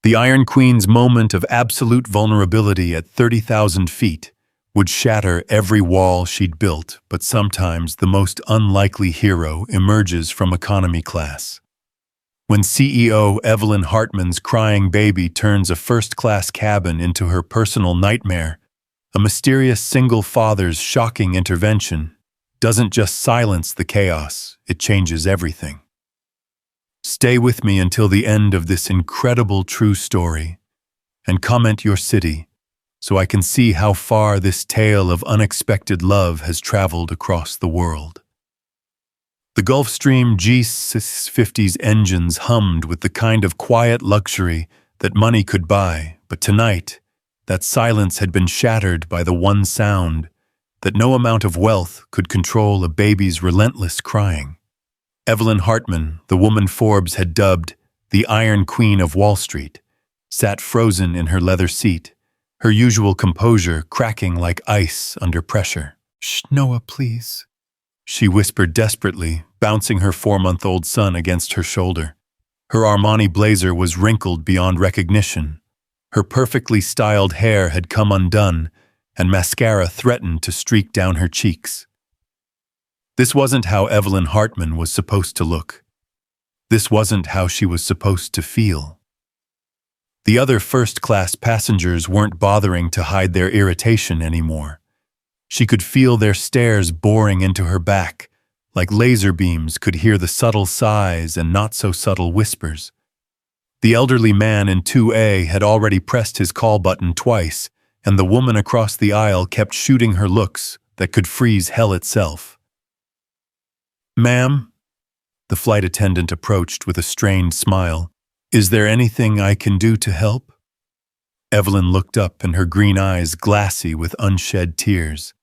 The Iron Queen's moment of absolute vulnerability at 30,000 feet would shatter every wall she'd built, but sometimes the most unlikely hero emerges from economy class. When CEO Evelyn Hartman's crying baby turns a first-class cabin into her personal nightmare, a mysterious single father's shocking intervention doesn't just silence the chaos, it changes everything. Stay with me until the end of this incredible true story, and comment your city so I can see how far this tale of unexpected love has traveled across the world. The Gulfstream G650's engines hummed with the kind of quiet luxury that money could buy, but tonight, that silence had been shattered by the one sound that no amount of wealth could control: a baby's relentless crying. Evelyn Hartman, the woman Forbes had dubbed the Iron Queen of Wall Street, sat frozen in her leather seat, her usual composure cracking like ice under pressure. "Shh, Noah, please," she whispered desperately, bouncing her 4-month-old son against her shoulder. Her Armani blazer was wrinkled beyond recognition. Her perfectly styled hair had come undone, and mascara threatened to streak down her cheeks. This wasn't how Evelyn Hartman was supposed to look. This wasn't how she was supposed to feel. The other first-class passengers weren't bothering to hide their irritation anymore. She could feel their stares boring into her back, like laser beams could hear the subtle sighs and not-so-subtle whispers. The elderly man in 2A had already pressed his call button twice, and the woman across the aisle kept shooting her looks that could freeze hell itself. "Ma'am," the flight attendant approached with a strained smile, "is there anything I can do to help?" Evelyn looked up, and her green eyes glassy with unshed tears.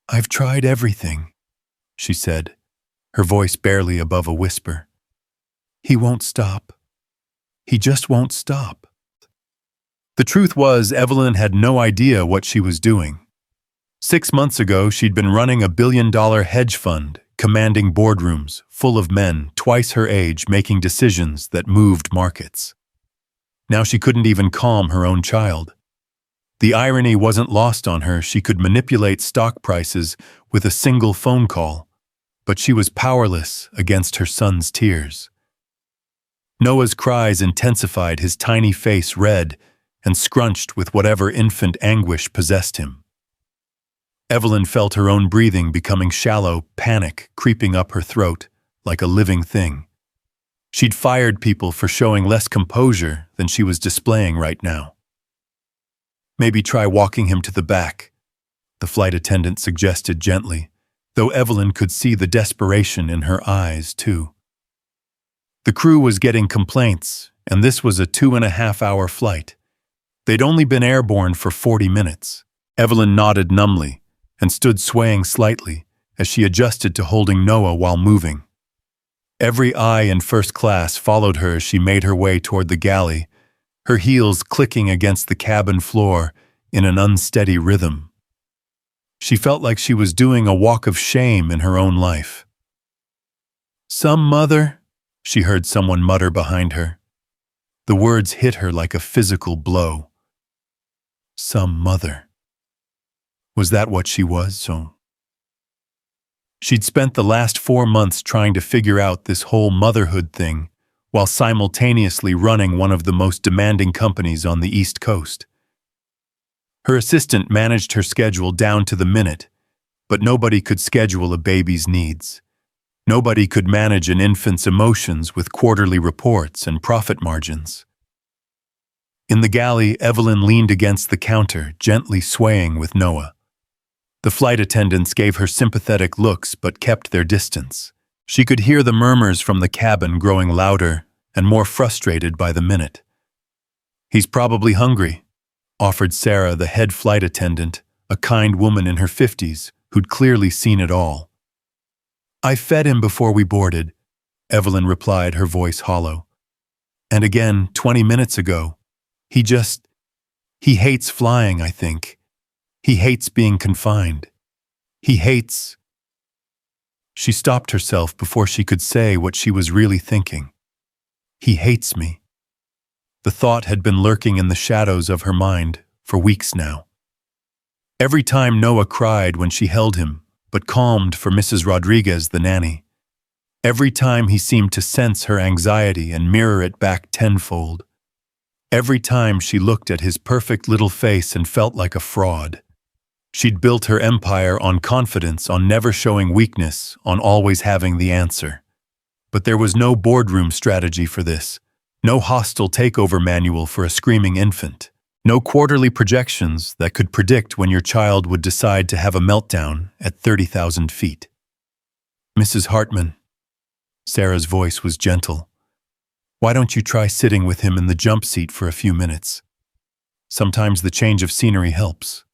"I've tried everything," she said, her voice barely above a whisper. "He won't stop. He just won't stop." The truth was, Evelyn had no idea what she was doing. 6 months ago, she'd been running a billion-dollar hedge fund, commanding boardrooms full of men twice her age making decisions that moved markets. Now she couldn't even calm her own child. The irony wasn't lost on her. She could manipulate stock prices with a single phone call, but she was powerless against her son's tears. Noah's cries intensified, his tiny face red and scrunched with whatever infant anguish possessed him. Evelyn felt her own breathing becoming shallow, panic creeping up her throat like a living thing. She'd fired people for showing less composure than she was displaying right now. "Maybe try walking him to the back," the flight attendant suggested gently, though Evelyn could see the desperation in her eyes, too. The crew was getting complaints, and this was a 2.5-hour flight. They'd only been airborne for 40 minutes. Evelyn nodded numbly and stood swaying slightly as she adjusted to holding Noah while moving. Every eye in first class followed her as she made her way toward the galley, her heels clicking against the cabin floor in an unsteady rhythm. She felt like she was doing a walk of shame in her own life. "Some mother," she heard someone mutter behind her. The words hit her like a physical blow. Some mother. Was that what she was? She'd spent the last 4 months trying to figure out this whole motherhood thing, while simultaneously running one of the most demanding companies on the East Coast. Her assistant managed her schedule down to the minute, but nobody could schedule a baby's needs. Nobody could manage an infant's emotions with quarterly reports and profit margins. In the galley, Evelyn leaned against the counter, gently swaying with Noah. The flight attendants gave her sympathetic looks but kept their distance. She could hear the murmurs from the cabin growing louder and more frustrated by the minute. "He's probably hungry," offered Sarah, the head flight attendant, a kind woman in her 50s who'd clearly seen it all. "I fed him before we boarded," Evelyn replied, her voice hollow. "And again, 20 minutes ago. He hates flying, I think. He hates being confined. He hates—" She stopped herself before she could say what she was really thinking. "He hates me." The thought had been lurking in the shadows of her mind for weeks now. Every time Noah cried when she held him, but calmed for Mrs. Rodriguez, the nanny. Every time he seemed to sense her anxiety and mirror it back tenfold. Every time she looked at his perfect little face and felt like a fraud. She'd built her empire on confidence, on never showing weakness, on always having the answer. But there was no boardroom strategy for this, no hostile takeover manual for a screaming infant, no quarterly projections that could predict when your child would decide to have a meltdown at 30,000 feet. Mrs. Hartman, Sarah's voice was gentle. Why don't you try sitting with him in the jump seat for a few minutes? Sometimes the change of scenery helps.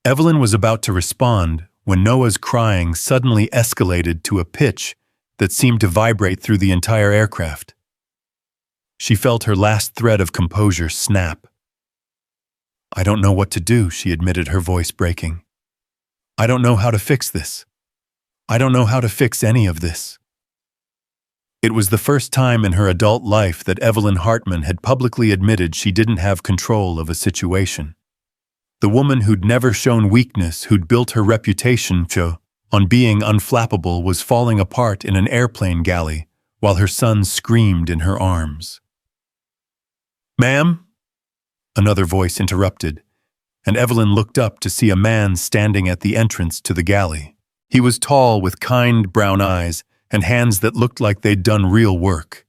Evelyn was about to respond when Noah's crying suddenly escalated to a pitch that seemed to vibrate through the entire aircraft. She felt her last thread of composure snap. I don't know what to do, she admitted, her voice breaking. I don't know how to fix this. I don't know how to fix any of this. It was the first time in her adult life that Evelyn Hartman had publicly admitted she didn't have control of a situation. The woman who'd never shown weakness, who'd built her reputation on being unflappable, was falling apart in an airplane galley while her son screamed in her arms. Ma'am? Another voice interrupted, and Evelyn looked up to see a man standing at the entrance to the galley. He was tall, with kind brown eyes and hands that looked like they'd done real work.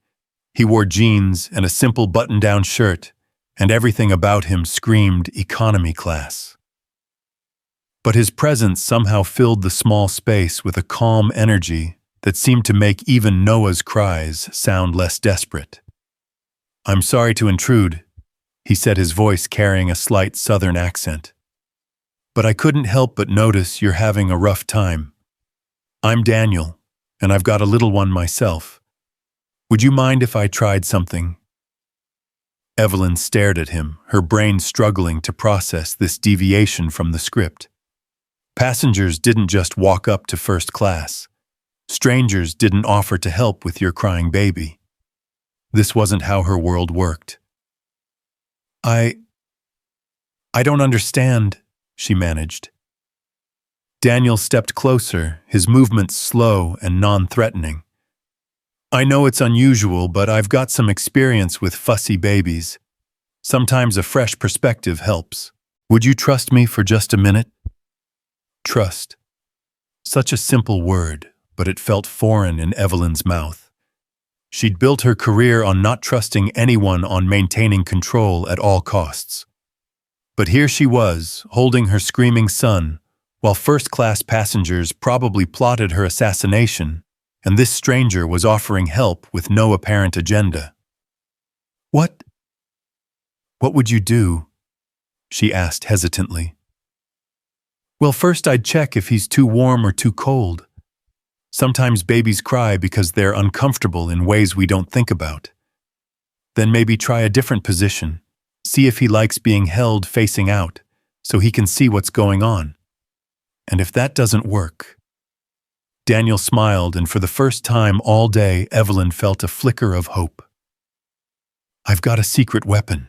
He wore jeans and a simple button-down shirt, and everything about him screamed economy class. But his presence somehow filled the small space with a calm energy that seemed to make even Noah's cries sound less desperate. I'm sorry to intrude, he said, his voice carrying a slight southern accent. But I couldn't help but notice you're having a rough time. I'm Daniel, and I've got a little one myself. Would you mind if I tried something? Evelyn stared at him, her brain struggling to process this deviation from the script. Passengers didn't just walk up to first class. Strangers didn't offer to help with your crying baby. This wasn't how her world worked. I don't understand, she managed. Daniel stepped closer, his movements slow and non-threatening. I know it's unusual, but I've got some experience with fussy babies. Sometimes a fresh perspective helps. Would you trust me for just a minute? Trust. Such a simple word, but it felt foreign in Evelyn's mouth. She'd built her career on not trusting anyone, on maintaining control at all costs. But here she was, holding her screaming son, while first-class passengers probably plotted her assassination, and this stranger was offering help with no apparent agenda. What would you do? She asked hesitantly. Well, first I'd check if he's too warm or too cold. Sometimes babies cry because they're uncomfortable in ways we don't think about. Then maybe try a different position. See if he likes being held facing out, so he can see what's going on. And if that doesn't work... Daniel smiled, and for the first time all day, Evelyn felt a flicker of hope. I've got a secret weapon.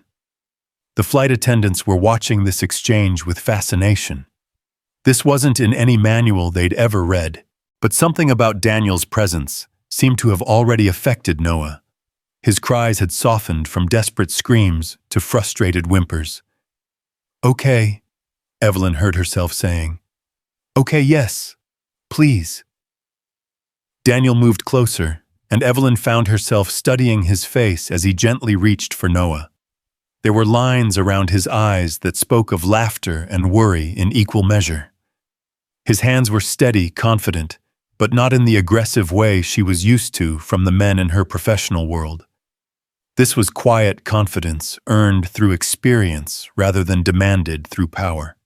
The flight attendants were watching this exchange with fascination. This wasn't in any manual they'd ever read, but something about Daniel's presence seemed to have already affected Noah. His cries had softened from desperate screams to frustrated whimpers. Okay, Evelyn heard herself saying. Okay, yes, please. Daniel moved closer, and Evelyn found herself studying his face as he gently reached for Noah. There were lines around his eyes that spoke of laughter and worry in equal measure. His hands were steady, confident, but not in the aggressive way she was used to from the men in her professional world. This was quiet confidence earned through experience rather than demanded through power.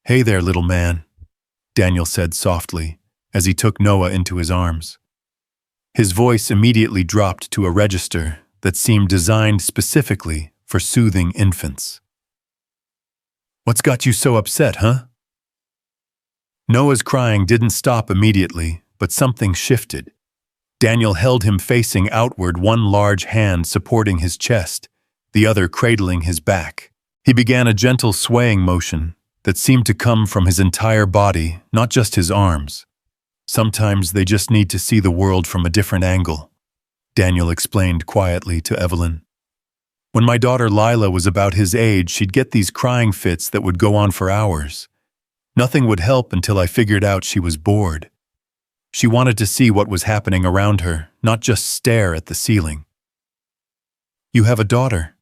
Hey there, little man, Daniel said softly as he took Noah into his arms. His voice immediately dropped to a register that seemed designed specifically for soothing infants. What's got you so upset, huh? Noah's crying didn't stop immediately, but something shifted. Daniel held him facing outward, one large hand supporting his chest, the other cradling his back. He began a gentle swaying motion that seemed to come from his entire body, not just his arms. Sometimes they just need to see the world from a different angle, Daniel explained quietly to Evelyn. When my daughter Lila was about his age, she'd get these crying fits that would go on for hours. Nothing would help until I figured out she was bored. She wanted to see what was happening around her, not just stare at the ceiling. "You have a daughter?"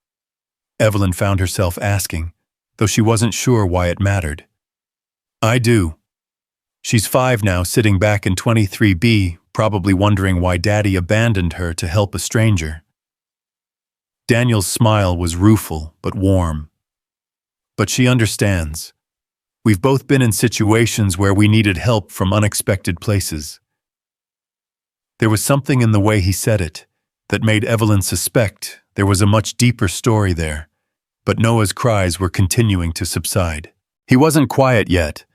Evelyn found herself asking, though she wasn't sure why it mattered. "I do. She's 5 now, sitting back in 23B, probably wondering why Daddy abandoned her to help a stranger." Daniel's smile was rueful but warm. "But she understands. We've both been in situations where we needed help from unexpected places." There was something in the way he said it that made Evelyn suspect there was a much deeper story there, but Noah's cries were continuing to subside. He wasn't quiet yet,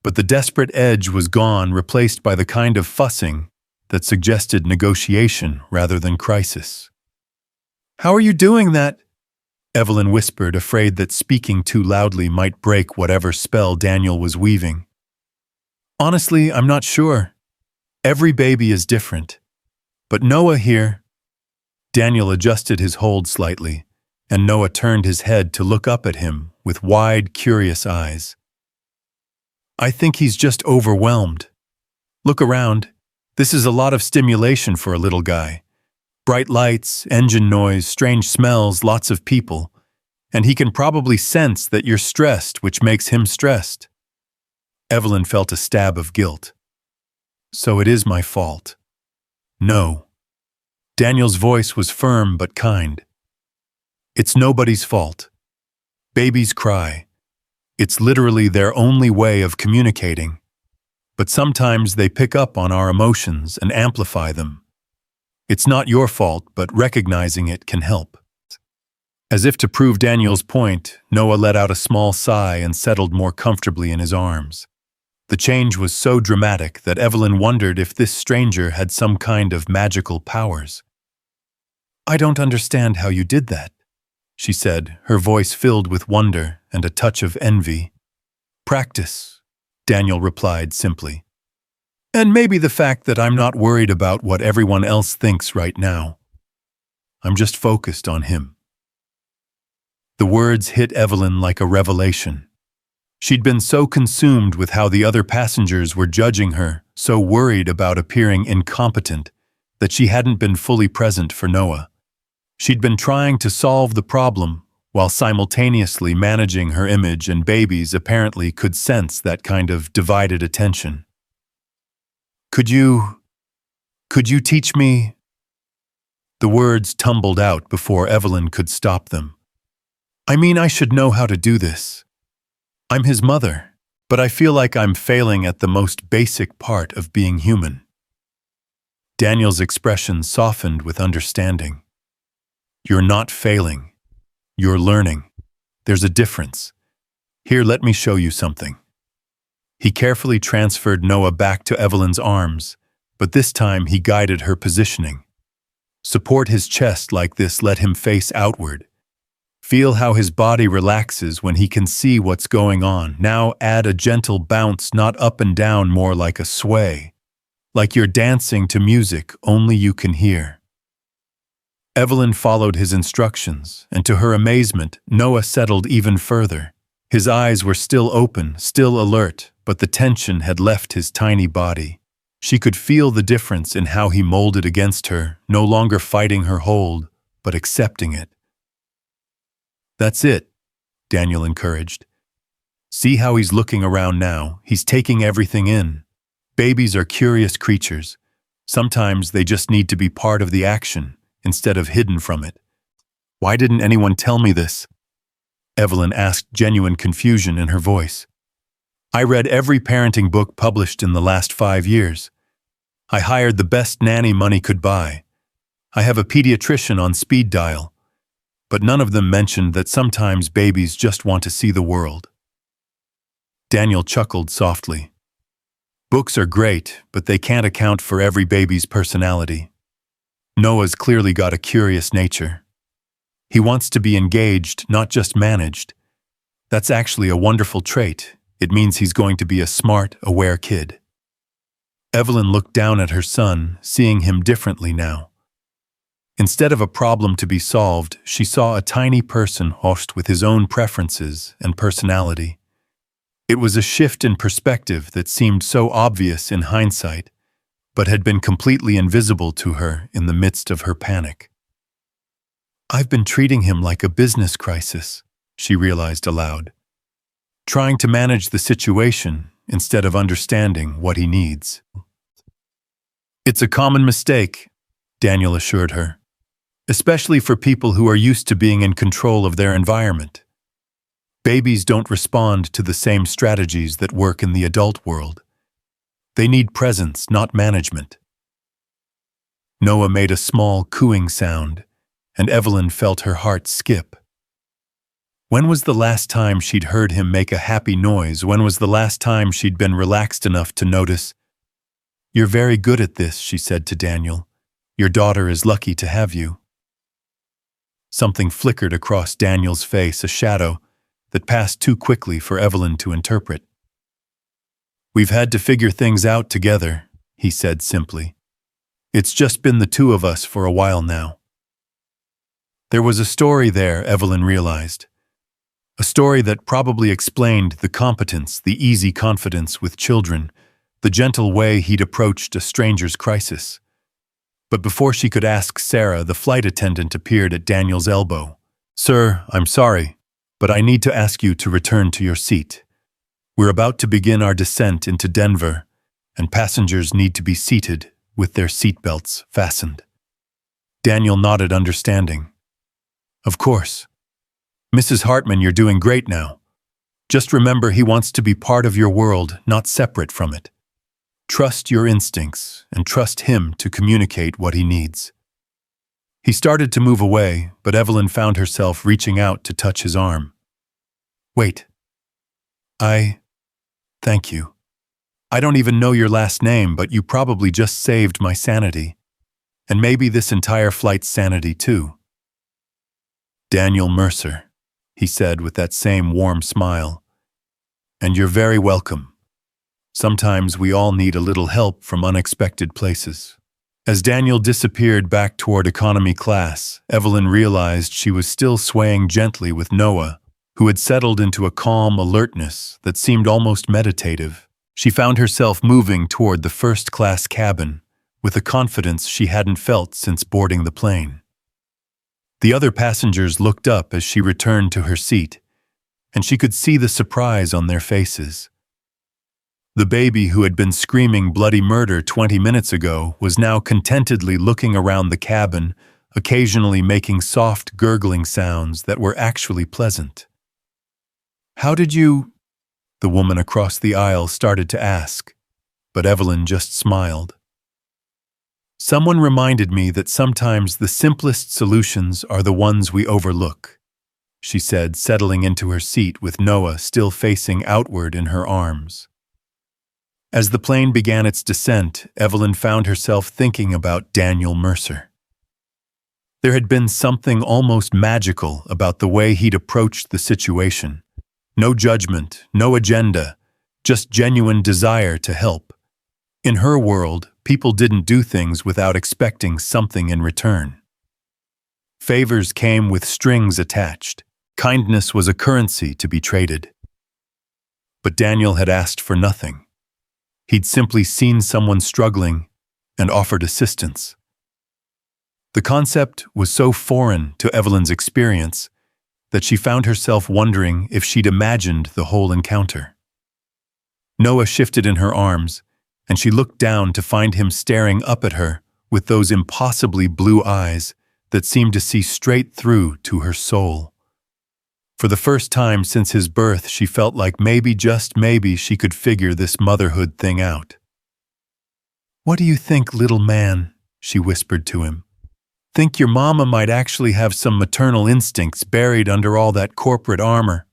but the desperate edge was gone, replaced by the kind of fussing that suggested negotiation rather than crisis. "How are you doing that?" Evelyn whispered, afraid that speaking too loudly might break whatever spell Daniel was weaving. "Honestly, I'm not sure. Every baby is different. But Noah here—" Daniel adjusted his hold slightly, and Noah turned his head to look up at him with wide, curious eyes. "I think he's just overwhelmed. Look around. This is a lot of stimulation for a little guy. Bright lights, engine noise, strange smells, lots of people. And he can probably sense that you're stressed, which makes him stressed." Evelyn felt a stab of guilt. "So it is my fault." "No." Daniel's voice was firm but kind. "It's nobody's fault. Babies cry. It's literally their only way of communicating. But sometimes they pick up on our emotions and amplify them. It's not your fault, but recognizing it can help." As if to prove Daniel's point, Noah let out a small sigh and settled more comfortably in his arms. The change was so dramatic that Evelyn wondered if this stranger had some kind of magical powers. "I don't understand how you did that," she said, her voice filled with wonder and a touch of envy. "Practice," Daniel replied simply. "And maybe the fact that I'm not worried about what everyone else thinks right now. I'm just focused on him." The words hit Evelyn like a revelation. She'd been so consumed with how the other passengers were judging her, so worried about appearing incompetent, that she hadn't been fully present for Noah. She'd been trying to solve the problem while simultaneously managing her image, and babies apparently could sense that kind of divided attention. Could you teach me?" The words tumbled out before Evelyn could stop them. "I mean, I should know how to do this. I'm his mother, but I feel like I'm failing at the most basic part of being human." Daniel's expression softened with understanding. "You're not failing. You're learning. There's a difference. Here, let me show you something." He carefully transferred Noah back to Evelyn's arms, but this time he guided her positioning. "Support his chest like this, let him face outward. Feel how his body relaxes when he can see what's going on. Now add a gentle bounce, not up and down, more like a sway. Like you're dancing to music only you can hear." Evelyn followed his instructions, and to her amazement, Noah settled even further. His eyes were still open, still alert, but the tension had left his tiny body. She could feel the difference in how he molded against her, no longer fighting her hold, but accepting it. "That's it," Daniel encouraged. "See how he's looking around now. He's taking everything in. Babies are curious creatures. Sometimes they just need to be part of the action instead of hidden from it." "Why didn't anyone tell me this?" Evelyn asked, genuine confusion in her voice. "I read every parenting book published in the last 5 years. I hired the best nanny money could buy. I have a pediatrician on speed dial. But none of them mentioned that sometimes babies just want to see the world." Daniel chuckled softly. "Books are great, but they can't account for every baby's personality. Noah's clearly got a curious nature. He wants to be engaged, not just managed. That's actually a wonderful trait. It means he's going to be a smart, aware kid. Evelyn looked down at her son, seeing him differently now. Instead of a problem to be solved, she saw a tiny person host with his own preferences and personality. It was a shift in perspective that seemed so obvious in hindsight, but had been completely invisible to her in the midst of her panic. "I've been treating him like a business crisis," she realized aloud, trying to manage the situation instead of understanding what he needs. "It's a common mistake," Daniel assured her, "especially for people who are used to being in control of their environment. Babies don't respond to the same strategies that work in the adult world. They need presence, not management." Noah made a small cooing sound, and Evelyn felt her heart skip. When was the last time she'd heard him make a happy noise? When was the last time she'd been relaxed enough to notice? "You're very good at this," she said to Daniel. "Your daughter is lucky to have you." Something flickered across Daniel's face, a shadow that passed too quickly for Evelyn to interpret. "We've had to figure things out together," he said simply. "It's just been the two of us for a while now." There was a story there, Evelyn realized. A story that probably explained the competence, the easy confidence with children, the gentle way he'd approached a stranger's crisis. But before she could ask Sarah, the flight attendant appeared at Daniel's elbow. "Sir, I'm sorry, but I need to ask you to return to your seat. We're about to begin our descent into Denver, and passengers need to be seated with their seatbelts fastened." Daniel nodded, understanding. "Of course. Mrs. Hartman, you're doing great now. Just remember, he wants to be part of your world, not separate from it. Trust your instincts and trust him to communicate what he needs." He started to move away, but Evelyn found herself reaching out to touch his arm. "Wait. Thank you. I don't even know your last name, but you probably just saved my sanity. And maybe this entire flight's sanity too." "Daniel Mercer," he said with that same warm smile. "And you're very welcome. Sometimes we all need a little help from unexpected places." As Daniel disappeared back toward economy class, Evelyn realized she was still swaying gently with Noah, who had settled into a calm alertness that seemed almost meditative. She found herself moving toward the first-class cabin with a confidence she hadn't felt since boarding the plane. The other passengers looked up as she returned to her seat, and she could see the surprise on their faces. The baby who had been screaming bloody murder 20 minutes ago was now contentedly looking around the cabin, occasionally making soft, gurgling sounds that were actually pleasant. "How did you—" the woman across the aisle started to ask, but Evelyn just smiled. "Someone reminded me that sometimes the simplest solutions are the ones we overlook," she said, settling into her seat with Noah still facing outward in her arms. As the plane began its descent, Evelyn found herself thinking about Daniel Mercer. There had been something almost magical about the way he'd approached the situation. No judgment, no agenda, just genuine desire to help. In her world, people didn't do things without expecting something in return. Favors came with strings attached. Kindness was a currency to be traded. But Daniel had asked for nothing. He'd simply seen someone struggling and offered assistance. The concept was so foreign to Evelyn's experience that she found herself wondering if she'd imagined the whole encounter. Noah shifted in her arms, and she looked down to find him staring up at her with those impossibly blue eyes that seemed to see straight through to her soul. For the first time since his birth, she felt like maybe, just maybe, she could figure this motherhood thing out. "What do you think, little man?" she whispered to him. "Think your mama might actually have some maternal instincts buried under all that corporate armor?"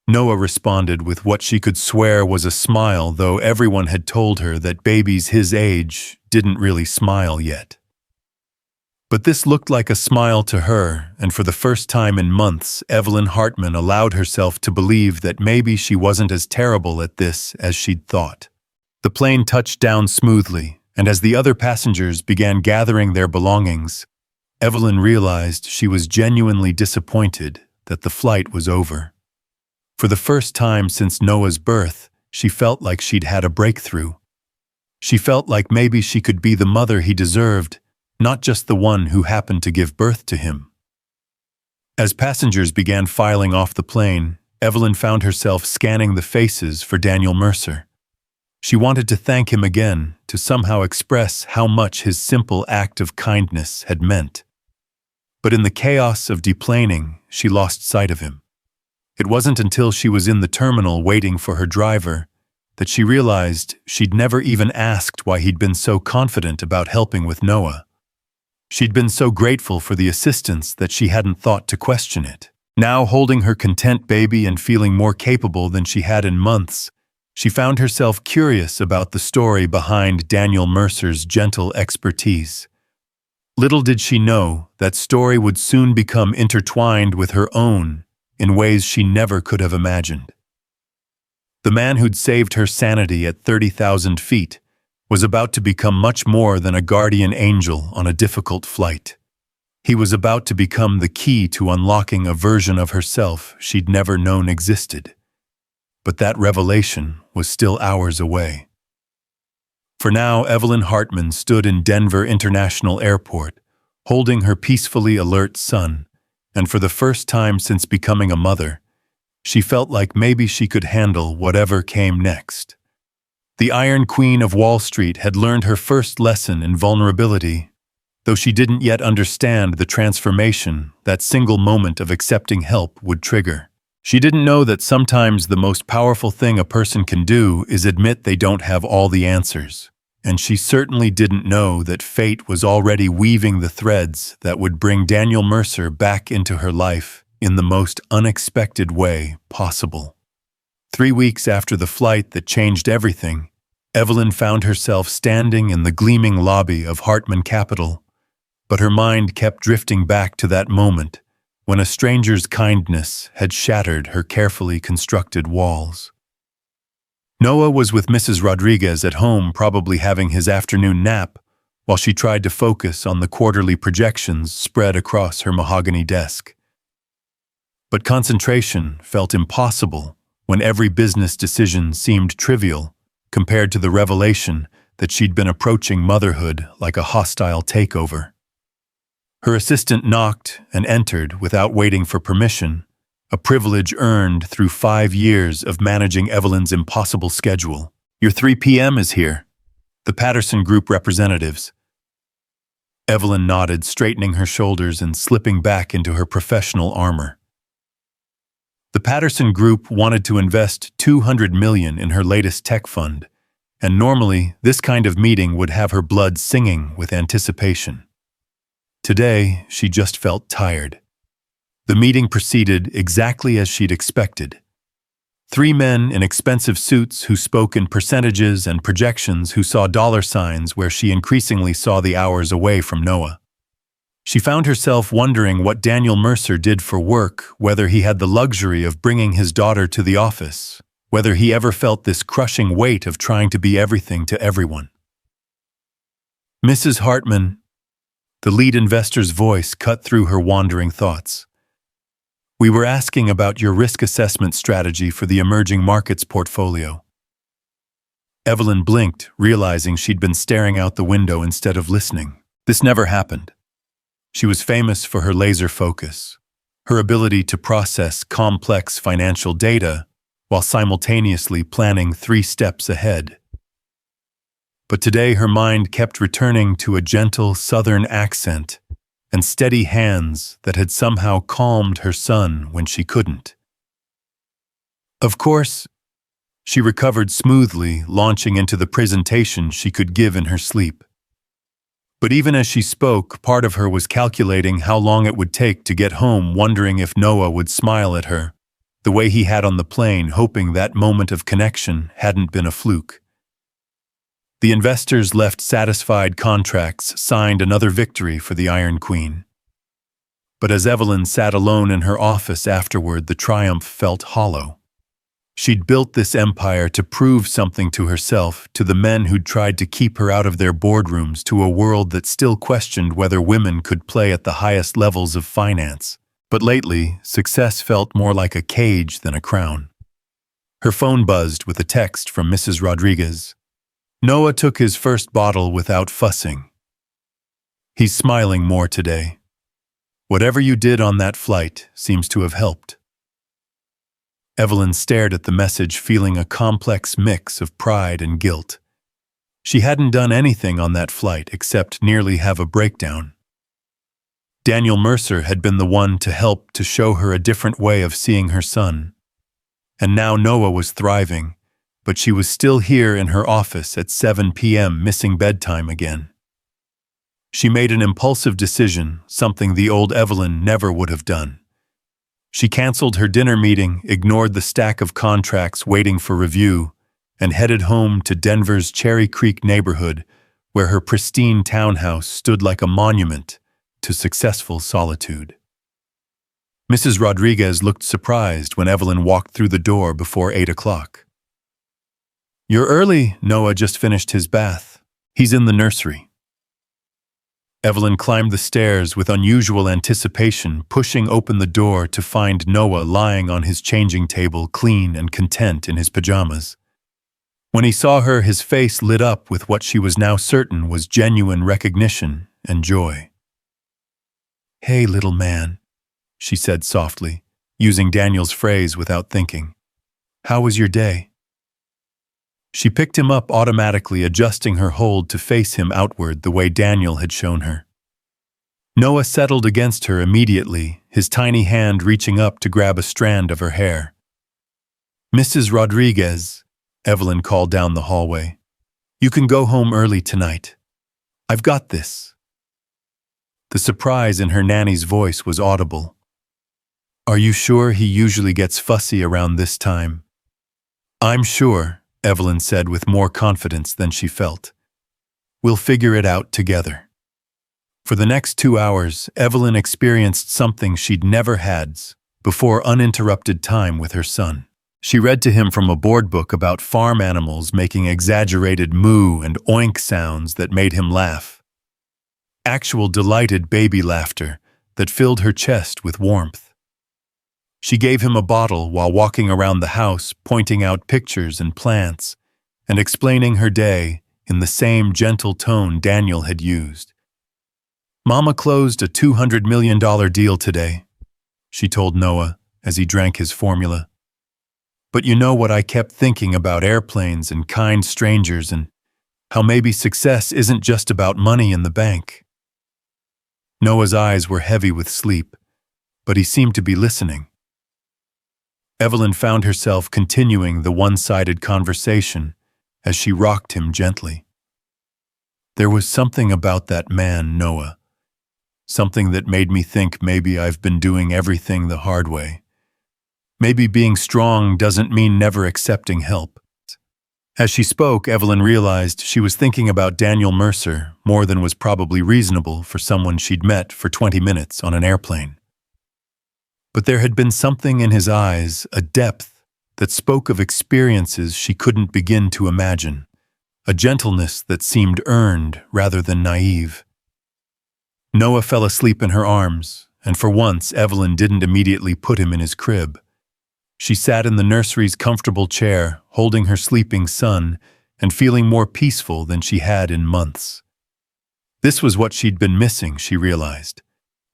Noah responded with what she could swear was a smile, though everyone had told her that babies his age didn't really smile yet. But this looked like a smile to her, and for the first time in months, Evelyn Hartman allowed herself to believe that maybe she wasn't as terrible at this as she'd thought. The plane touched down smoothly, and as the other passengers began gathering their belongings, Evelyn realized she was genuinely disappointed that the flight was over. For the first time since Noah's birth, she felt like she'd had a breakthrough. She felt like maybe she could be the mother he deserved, not just the one who happened to give birth to him. As passengers began filing off the plane, Evelyn found herself scanning the faces for Daniel Mercer. She wanted to thank him again, to somehow express how much his simple act of kindness had meant. But in the chaos of deplaning, she lost sight of him. It wasn't until she was in the terminal waiting for her driver that she realized she'd never even asked why he'd been so confident about helping with Noah. She'd been so grateful for the assistance that she hadn't thought to question it. Now, holding her content baby and feeling more capable than she had in months, she found herself curious about the story behind Daniel Mercer's gentle expertise. Little did she know that story would soon become intertwined with her own in ways she never could have imagined. The man who'd saved her sanity at 30,000 feet was about to become much more than a guardian angel on a difficult flight. He was about to become the key to unlocking a version of herself she'd never known existed. But that revelation was still hours away. For now, Evelyn Hartman stood in Denver International Airport, holding her peacefully alert son, and for the first time since becoming a mother, she felt like maybe she could handle whatever came next. The Iron Queen of Wall Street had learned her first lesson in vulnerability, though she didn't yet understand the transformation that single moment of accepting help would trigger. She didn't know that sometimes the most powerful thing a person can do is admit they don't have all the answers. And she certainly didn't know that fate was already weaving the threads that would bring Daniel Mercer back into her life in the most unexpected way possible. 3 weeks after the flight that changed everything, Evelyn found herself standing in the gleaming lobby of Hartman Capital, but her mind kept drifting back to that moment when a stranger's kindness had shattered her carefully constructed walls. Noah was with Mrs. Rodriguez at home, probably having his afternoon nap, while she tried to focus on the quarterly projections spread across her mahogany desk. But concentration felt impossible when every business decision seemed trivial compared to the revelation that she'd been approaching motherhood like a hostile takeover. Her assistant knocked and entered without waiting for permission, a privilege earned through 5 years of managing Evelyn's impossible schedule. "Your 3 p.m. is here." The Patterson Group representatives. Evelyn nodded, straightening her shoulders and slipping back into her professional armor. The Patterson Group wanted to invest $200 million in her latest tech fund, and normally this kind of meeting would have her blood singing with anticipation. Today, she just felt tired. The meeting proceeded exactly as she'd expected. 3 men in expensive suits who spoke in percentages and projections, who saw dollar signs where she increasingly saw the hours away from Noah. She found herself wondering what Daniel Mercer did for work, whether he had the luxury of bringing his daughter to the office, whether he ever felt this crushing weight of trying to be everything to everyone. "Mrs. Hartman," the lead investor's voice cut through her wandering thoughts. "We were asking about your risk assessment strategy for the emerging markets portfolio." Evelyn blinked, realizing she'd been staring out the window instead of listening. This never happened. She was famous for her laser focus, her ability to process complex financial data while simultaneously planning 3 steps ahead. But today her mind kept returning to a gentle southern accent and steady hands that had somehow calmed her son when she couldn't. "Of course," she recovered smoothly, launching into the presentation she could give in her sleep. But even as she spoke, part of her was calculating how long it would take to get home, wondering if Noah would smile at her, the way he had on the plane, hoping that moment of connection hadn't been a fluke. The investors left satisfied, contracts signed, another victory for the Iron Queen. But as Evelyn sat alone in her office afterward, the triumph felt hollow. She'd built this empire to prove something to herself, to the men who'd tried to keep her out of their boardrooms, to a world that still questioned whether women could play at the highest levels of finance. But lately, success felt more like a cage than a crown. Her phone buzzed with a text from Mrs. Rodriguez. Noah took his first bottle without fussing. He's smiling more today. Whatever you did on that flight seems to have helped. Evelyn stared at the message, feeling a complex mix of pride and guilt. She hadn't done anything on that flight except nearly have a breakdown. Daniel Mercer had been the one to help to show her a different way of seeing her son. And now Noah was thriving, but she was still here in her office at 7 p.m. missing bedtime again. She made an impulsive decision, something the old Evelyn never would have done. She canceled her dinner meeting, ignored the stack of contracts waiting for review, and headed home to Denver's Cherry Creek neighborhood, where her pristine townhouse stood like a monument to successful solitude. Mrs. Rodriguez looked surprised when Evelyn walked through the door before 8 o'clock. "You're early. Noah just finished his bath. He's in the nursery." Evelyn climbed the stairs with unusual anticipation, pushing open the door to find Noah lying on his changing table, clean and content in his pajamas. When he saw her, his face lit up with what she was now certain was genuine recognition and joy. "Hey, little man," she said softly, using Daniel's phrase without thinking. "How was your day?" She picked him up automatically, adjusting her hold to face him outward the way Daniel had shown her. Noah settled against her immediately, his tiny hand reaching up to grab a strand of her hair. "Mrs. Rodriguez," Evelyn called down the hallway, "you can go home early tonight. I've got this." The surprise in her nanny's voice was audible. "Are you sure he usually gets fussy around this time?" "I'm sure," Evelyn said with more confidence than she felt. "We'll figure it out together." For the next 2 hours, Evelyn experienced something she'd never had before: uninterrupted time with her son. She read to him from a board book about farm animals making exaggerated moo and oink sounds that made him laugh. Actual delighted baby laughter that filled her chest with warmth. She gave him a bottle while walking around the house, pointing out pictures and plants, and explaining her day in the same gentle tone Daniel had used. "Mama closed a $200 million deal today," she told Noah as he drank his formula. "But you know what I kept thinking about: airplanes and kind strangers, and how maybe success isn't just about money in the bank." Noah's eyes were heavy with sleep, but he seemed to be listening. Evelyn found herself continuing the one-sided conversation as she rocked him gently. "There was something about that man, Noah. Something that made me think maybe I've been doing everything the hard way. Maybe being strong doesn't mean never accepting help." As she spoke, Evelyn realized she was thinking about Daniel Mercer more than was probably reasonable for someone she'd met for 20 minutes on an airplane. But there had been something in his eyes, a depth that spoke of experiences she couldn't begin to imagine, a gentleness that seemed earned rather than naive. Noah fell asleep in her arms, and for once Evelyn didn't immediately put him in his crib. She sat in the nursery's comfortable chair, holding her sleeping son and feeling more peaceful than she had in months. This was what she'd been missing, she realized.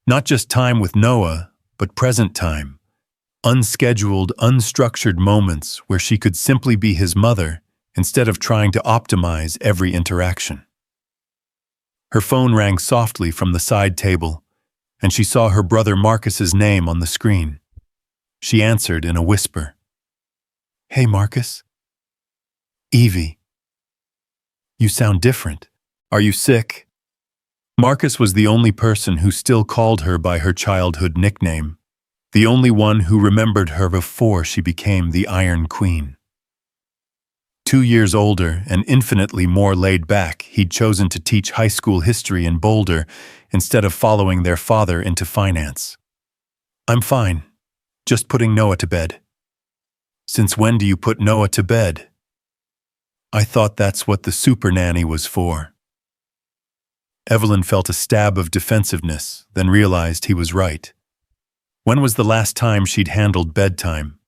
Not just time with Noah, but present time. Unscheduled, unstructured moments where she could simply be his mother instead of trying to optimize every interaction. Her phone rang softly from the side table, and she saw her brother Marcus's name on the screen. She answered in a whisper. "Hey, Marcus." "Evie. You sound different. Are you sick?" Marcus was the only person who still called her by her childhood nickname, the only one who remembered her before she became the Iron Queen. 2 years older and infinitely more laid back, he'd chosen to teach high school history in Boulder instead of following their father into finance. "I'm fine. Just putting Noah to bed." "Since when do you put Noah to bed?" "I thought that's what the super nanny was for." Evelyn felt a stab of defensiveness, then realized he was right. When was the last time she'd handled bedtime?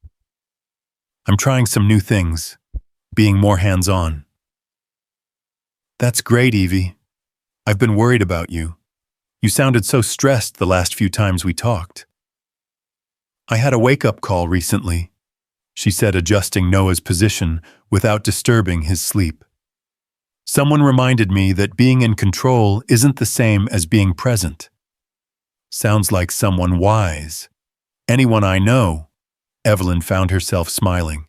"I'm trying some new things, being more hands-on." "That's great, Evie. I've been worried about you. You sounded so stressed the last few times we talked." "I had a wake-up call recently," she said, adjusting Noah's position without disturbing his sleep. "Someone reminded me that being in control isn't the same as being present." "Sounds like someone wise." "Anyone I know." Evelyn found herself smiling.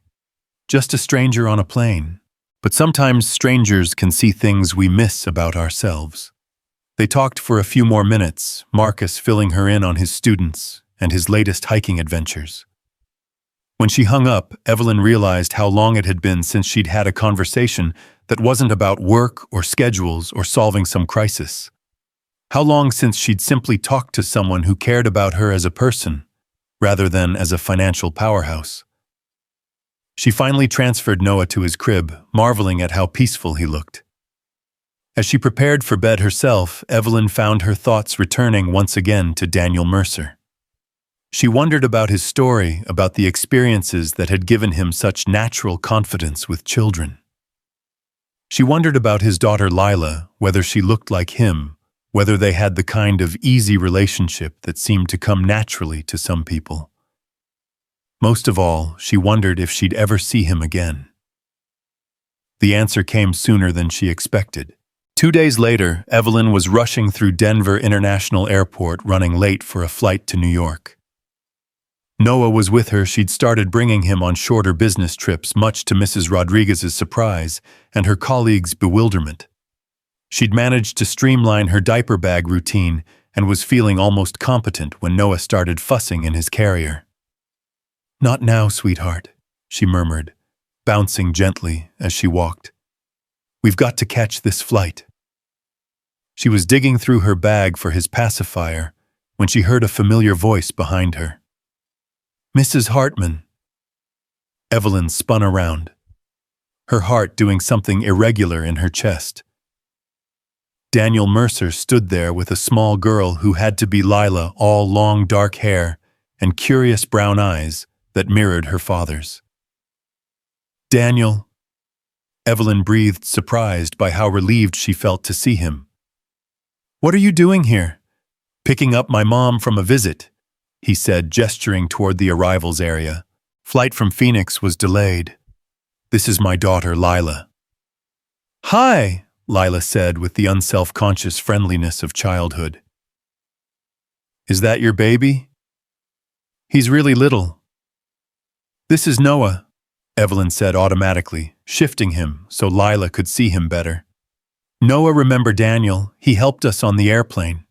"Just a stranger on a plane. But sometimes strangers can see things we miss about ourselves." They talked for a few more minutes, Marcus filling her in on his students and his latest hiking adventures. When she hung up, Evelyn realized how long it had been since she'd had a conversation that wasn't about work or schedules or solving some crisis. How long since she'd simply talked to someone who cared about her as a person, rather than as a financial powerhouse. She finally transferred Noah to his crib, marveling at how peaceful he looked. As she prepared for bed herself, Evelyn found her thoughts returning once again to Daniel Mercer. She wondered about his story, about the experiences that had given him such natural confidence with children. She wondered about his daughter Lila, whether she looked like him, whether they had the kind of easy relationship that seemed to come naturally to some people. Most of all, she wondered if she'd ever see him again. The answer came sooner than she expected. 2 days later, Evelyn was rushing through Denver International Airport, running late for a flight to New York. Noah was with her. She'd started bringing him on shorter business trips, much to Mrs. Rodriguez's surprise and her colleagues' bewilderment. She'd managed to streamline her diaper bag routine and was feeling almost competent when Noah started fussing in his carrier. "Not now, sweetheart," she murmured, bouncing gently as she walked. "We've got to catch this flight." She was digging through her bag for his pacifier when she heard a familiar voice behind her. "Mrs. Hartman." Evelyn spun around, her heart doing something irregular in her chest. Daniel Mercer stood there with a small girl who had to be Lila, all long dark hair and curious brown eyes that mirrored her father's. "Daniel." Evelyn breathed, surprised by how relieved she felt to see him. "What are you doing here?" "Picking up my mom from a visit," he said, gesturing toward the arrivals area. "Flight from Phoenix was delayed. This is my daughter, Lila." "Hi," Lila said with the unself-conscious friendliness of childhood. "Is that your baby?" "He's really little." "This is Noah," Evelyn said automatically, shifting him so Lila could see him better. "Noah, remember Daniel? He helped us on the airplane."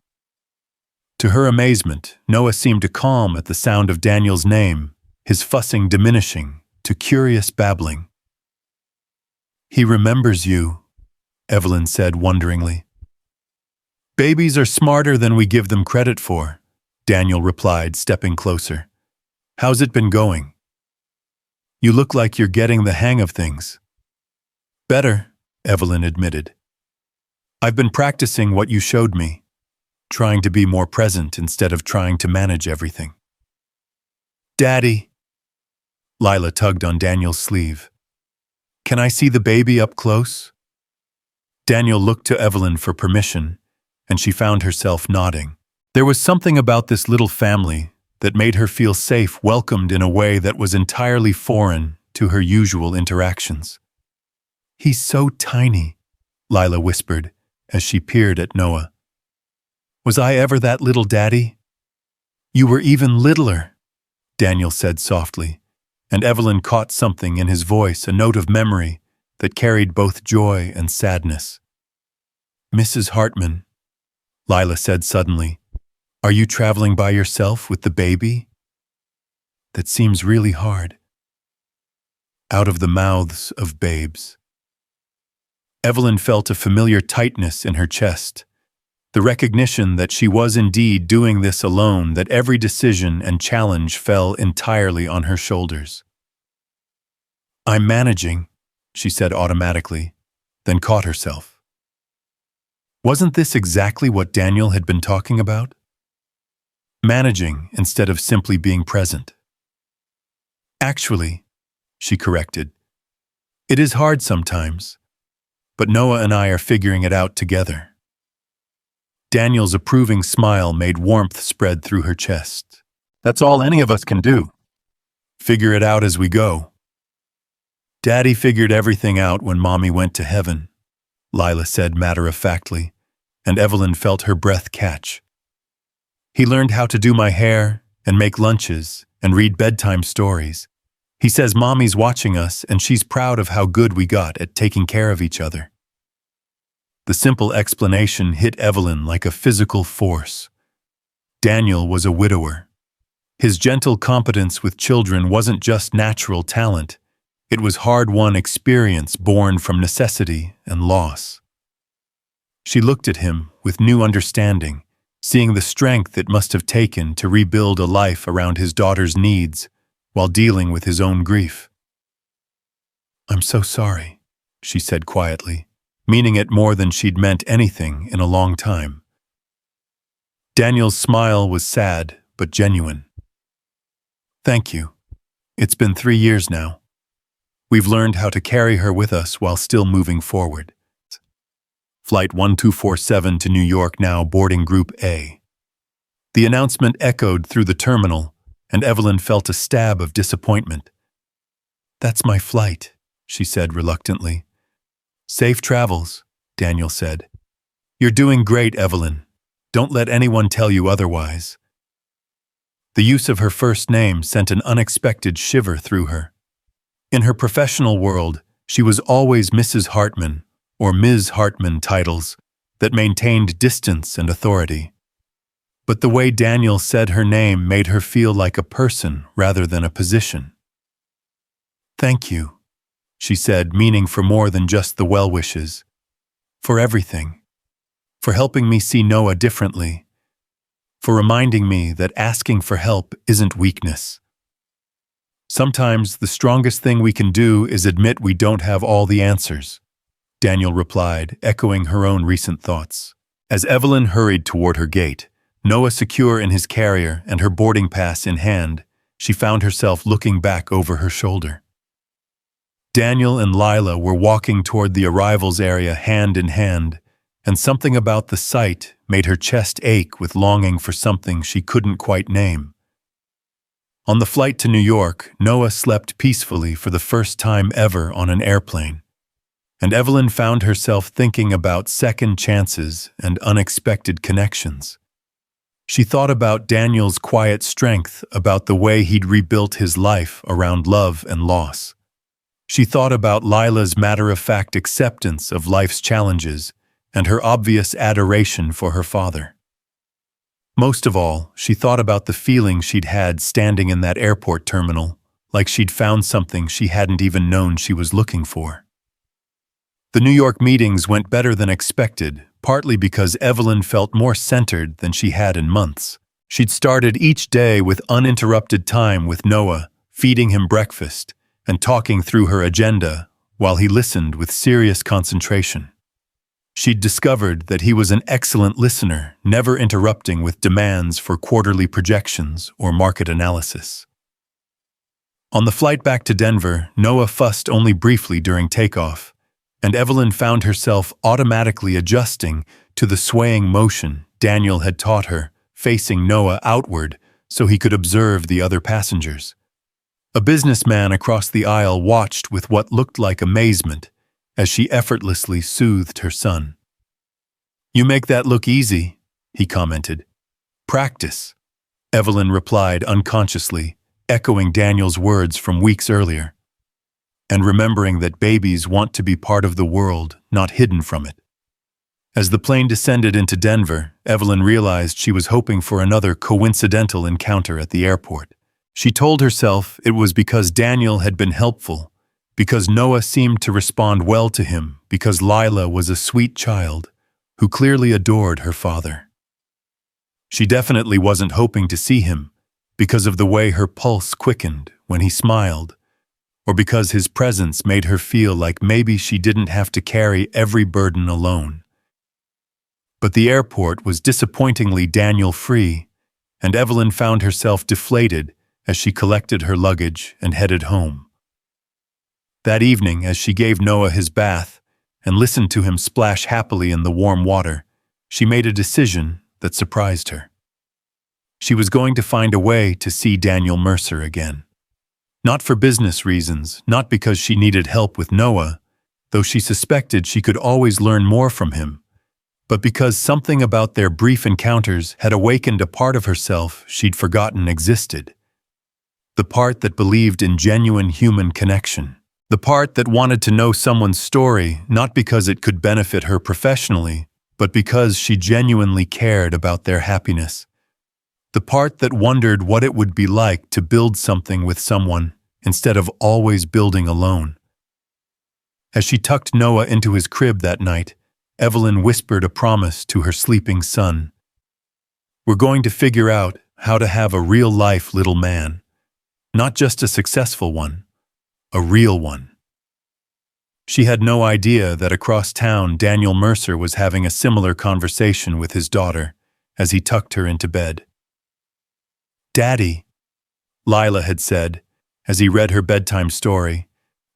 To her amazement, Noah seemed to calm at the sound of Daniel's name, his fussing diminishing to curious babbling. "He remembers you," Evelyn said wonderingly. "Babies are smarter than we give them credit for," Daniel replied, stepping closer. "How's it been going?" "You look like you're getting the hang of things." "Better," Evelyn admitted. "I've been practicing what you showed me, trying to be more present instead of trying to manage everything." "Daddy." Lila tugged on Daniel's sleeve. "Can I see the baby up close?" Daniel looked to Evelyn for permission, and she found herself nodding. There was something about this little family that made her feel safe, welcomed in a way that was entirely foreign to her usual interactions. "He's so tiny," Lila whispered as she peered at Noah. "Was I ever that little, Daddy?" "You were even littler," Daniel said softly, and Evelyn caught something in his voice, a note of memory that carried both joy and sadness. "Mrs. Hartman," Lila said suddenly, "are you traveling by yourself with the baby? That seems really hard." out of the mouths of babes. Evelyn felt a familiar tightness in her chest, the recognition that she was indeed doing this alone, that every decision and challenge fell entirely on her shoulders. "I'm managing," she said automatically, then caught herself. Wasn't this exactly what Daniel had been talking about? Managing instead of simply being present. "Actually," she corrected, "it is hard sometimes, but Noah and I are figuring it out together." Daniel's approving smile made warmth spread through her chest. "That's all any of us can do. Figure it out as we go." "Daddy figured everything out when Mommy went to heaven," Lila said matter-of-factly, and Evelyn felt her breath catch. "He learned how to do my hair and make lunches and read bedtime stories. He says Mommy's watching us and she's proud of how good we got at taking care of each other." The simple explanation hit Evelyn like a physical force. Daniel was a widower. His gentle competence with children wasn't just natural talent, it was hard-won experience born from necessity and loss. She looked at him with new understanding, seeing the strength it must have taken to rebuild a life around his daughter's needs while dealing with his own grief. "I'm so sorry," she said quietly, meaning it more than she'd meant anything in a long time. Daniel's smile was sad but genuine. "Thank you. It's been 3 years now. We've learned how to carry her with us while still moving forward." Flight 1247 to New York now, boarding Group A. The announcement echoed through the terminal, and Evelyn felt a stab of disappointment. "That's my flight," she said reluctantly. "Safe travels," Daniel said. "You're doing great, Evelyn. Don't let anyone tell you otherwise." The use of her first name sent an unexpected shiver through her. In her professional world, she was always Mrs. Hartman or Ms. Hartman titles that maintained distance and authority. But the way Daniel said her name made her feel like a person rather than a position. "Thank you," she said, meaning for more than just the well wishes. "For everything. For helping me see Noah differently. For reminding me that asking for help isn't weakness. Sometimes the strongest thing we can do is admit we don't have all the answers," Daniel replied, echoing her own recent thoughts. As Evelyn hurried toward her gate, Noah secure in his carrier and her boarding pass in hand, she found herself looking back over her shoulder. Daniel and Lila were walking toward the arrivals area hand in hand, and something about the sight made her chest ache with longing for something she couldn't quite name. On the flight to New York, Noah slept peacefully for the first time ever on an airplane, and Evelyn found herself thinking about second chances and unexpected connections. She thought about Daniel's quiet strength, about the way he'd rebuilt his life around love and loss. She thought about Lila's matter-of-fact acceptance of life's challenges and her obvious adoration for her father. Most of all, she thought about the feeling she'd had standing in that airport terminal, like she'd found something she hadn't even known she was looking for. The New York meetings went better than expected, partly because Evelyn felt more centered than she had in months. She'd started each day with uninterrupted time with Noah, feeding him breakfast and talking through her agenda while he listened with serious concentration. She'd discovered that he was an excellent listener, never interrupting with demands for quarterly projections or market analysis. On the flight back to Denver, Noah fussed only briefly during takeoff, and Evelyn found herself automatically adjusting to the swaying motion Daniel had taught her, facing Noah outward so he could observe the other passengers. A businessman across the aisle watched with what looked like amazement as she effortlessly soothed her son. "You make that look easy," he commented. "Practice," Evelyn replied unconsciously, echoing Daniel's words from weeks earlier, and remembering that babies want to be part of the world, not hidden from it. As the plane descended into Denver, Evelyn realized she was hoping for another coincidental encounter at the airport. She told herself it was because Daniel had been helpful, because Noah seemed to respond well to him, because Lila was a sweet child who clearly adored her father. She definitely wasn't hoping to see him because of the way her pulse quickened when he smiled, or because his presence made her feel like maybe she didn't have to carry every burden alone. But the airport was disappointingly Daniel-free, and Evelyn found herself deflated as she collected her luggage and headed home. That evening, as she gave Noah his bath and listened to him splash happily in the warm water, she made a decision that surprised her. She was going to find a way to see Daniel Mercer again. Not for business reasons, not because she needed help with Noah, though she suspected she could always learn more from him, but because something about their brief encounters had awakened a part of herself she'd forgotten existed. The part that believed in genuine human connection. The part that wanted to know someone's story, not because it could benefit her professionally, but because she genuinely cared about their happiness. The part that wondered what it would be like to build something with someone instead of always building alone. As she tucked Noah into his crib that night, Evelyn whispered a promise to her sleeping son. "We're going to figure out how to have a real-life little man. Not just a successful one. A real one." She had no idea that across town Daniel Mercer was having a similar conversation with his daughter as he tucked her into bed. "Daddy," Lila had said, as he read her bedtime story,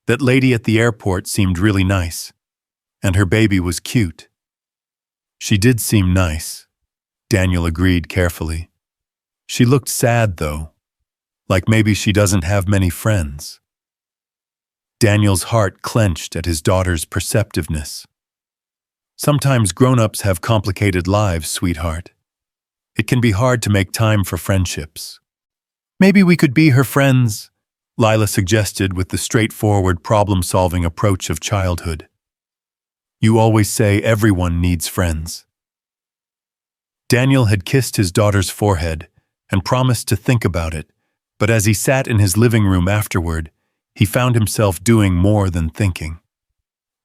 "that lady at the airport seemed really nice, and her baby was cute." She did seem nice, Daniel agreed carefully. She looked sad, though, like maybe she doesn't have many friends. Daniel's heart clenched at his daughter's perceptiveness. "Sometimes grown-ups have complicated lives, sweetheart. It can be hard to make time for friendships." "Maybe we could be her friends," Lila suggested with the straightforward problem-solving approach of childhood. "You always say everyone needs friends." Daniel had kissed his daughter's forehead and promised to think about it, but as he sat in his living room afterward, he found himself doing more than thinking.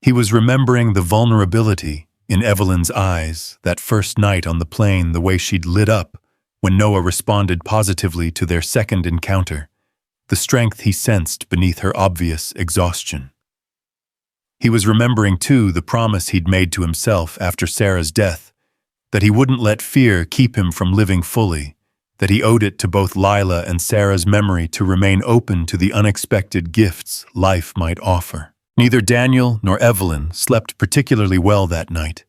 He was remembering the vulnerability in Evelyn's eyes that first night on the plane, the way she'd lit up when Noah responded positively to their second encounter, the strength he sensed beneath her obvious exhaustion. He was remembering, too, the promise he'd made to himself after Sarah's death, that he wouldn't let fear keep him from living fully, that he owed it to both Lila and Sarah's memory to remain open to the unexpected gifts life might offer. Neither Daniel nor Evelyn slept particularly well that night,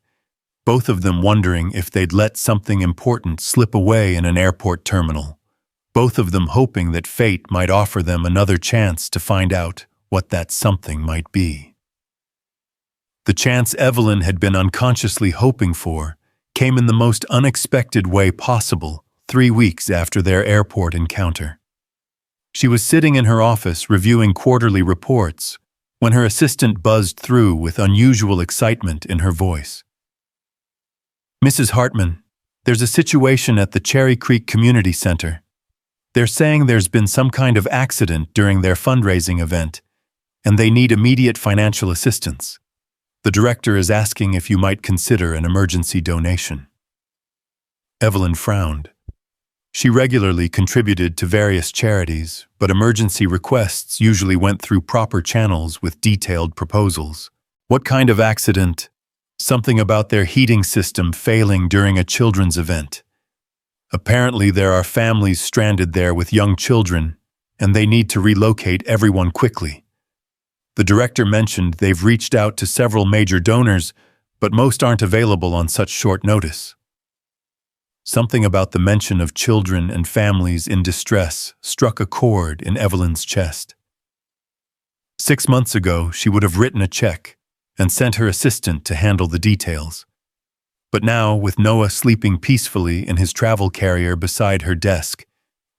both of them wondering if they'd let something important slip away in an airport terminal, both of them hoping that fate might offer them another chance to find out what that something might be. The chance Evelyn had been unconsciously hoping for came in the most unexpected way possible 3 weeks after their airport encounter. She was sitting in her office reviewing quarterly reports when her assistant buzzed through with unusual excitement in her voice. "Mrs. Hartman, there's a situation at the Cherry Creek Community Center. They're saying there's been some kind of accident during their fundraising event, and they need immediate financial assistance. The director is asking if you might consider an emergency donation." Evelyn frowned. She regularly contributed to various charities, but emergency requests usually went through proper channels with detailed proposals. "What kind of accident?" "Something about their heating system failing during a children's event. Apparently there are families stranded there with young children, and they need to relocate everyone quickly. The director mentioned they've reached out to several major donors, but most aren't available on such short notice." Something about the mention of children and families in distress struck a chord in Evelyn's chest. 6 months ago, she would have written a check and sent her assistant to handle the details. But now, with Noah sleeping peacefully in his travel carrier beside her desk,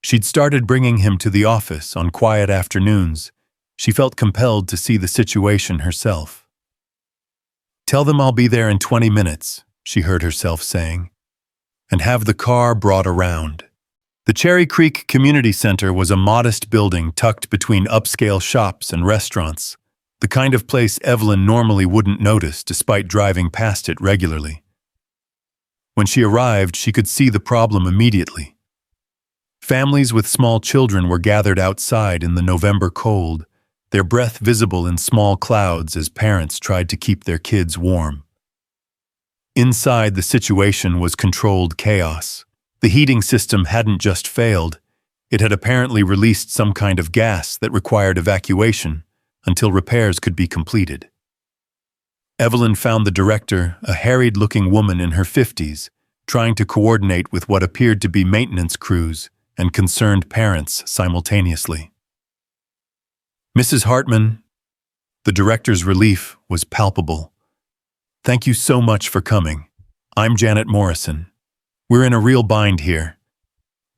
she'd started bringing him to the office on quiet afternoons. She felt compelled to see the situation herself. "Tell them I'll be there in 20 minutes, she heard herself saying, "and have the car brought around." The Cherry Creek Community Center was a modest building tucked between upscale shops and restaurants, the kind of place Evelyn normally wouldn't notice despite driving past it regularly. When she arrived, she could see the problem immediately. Families with small children were gathered outside in the November cold, their breath visible in small clouds as parents tried to keep their kids warm. Inside, the situation was controlled chaos. The heating system hadn't just failed, it had apparently released some kind of gas that required evacuation until repairs could be completed. Evelyn found the director, a harried-looking woman in her 50s, trying to coordinate with what appeared to be maintenance crews and concerned parents simultaneously. Mrs. Hartman, the director's relief was palpable. "Thank you so much for coming. I'm Janet Morrison. We're in a real bind here.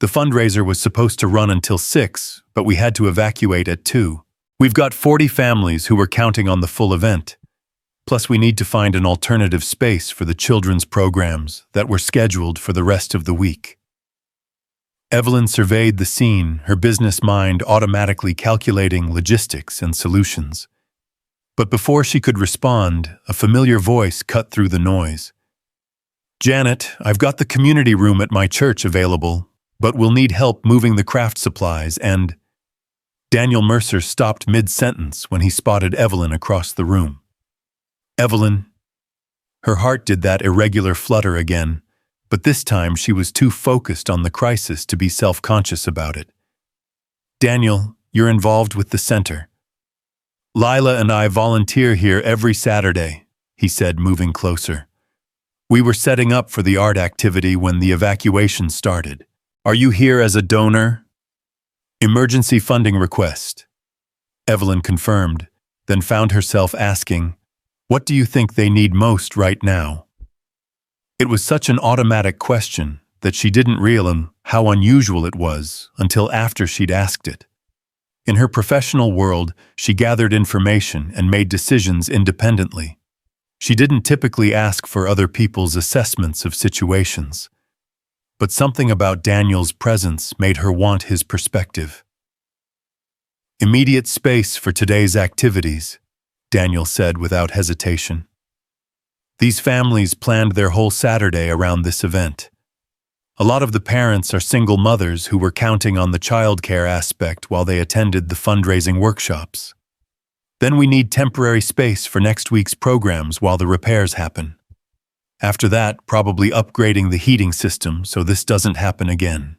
The fundraiser was supposed to run until 6, but we had to evacuate at 2. We've got 40 families who were counting on the full event. Plus, we need to find an alternative space for the children's programs that were scheduled for the rest of the week." Evelyn surveyed the scene, her business mind automatically calculating logistics and solutions. But before she could respond, a familiar voice cut through the noise. "Janet, I've got the community room at my church available, but we'll need help moving the craft supplies and—" Daniel Mercer stopped mid-sentence when he spotted Evelyn across the room. "Evelyn." Her heart did that irregular flutter again, but this time she was too focused on the crisis to be self-conscious about it. "Daniel, you're involved with the center." "Lila and I volunteer here every Saturday," he said, moving closer. "We were setting up for the art activity when the evacuation started. Are you here as a donor?" "Emergency funding request." Evelyn confirmed, then found herself asking, "What do you think they need most right now?" It was such an automatic question that she didn't realize how unusual it was until after she'd asked it. In her professional world, she gathered information and made decisions independently. She didn't typically ask for other people's assessments of situations. But something about Daniel's presence made her want his perspective. "Immediate space for today's activities," Daniel said without hesitation. These families planned their whole Saturday around this event. A lot of the parents are single mothers who were counting on the childcare aspect while they attended the fundraising workshops. Then we need temporary space for next week's programs while the repairs happen. After that, probably upgrading the heating system so this doesn't happen again.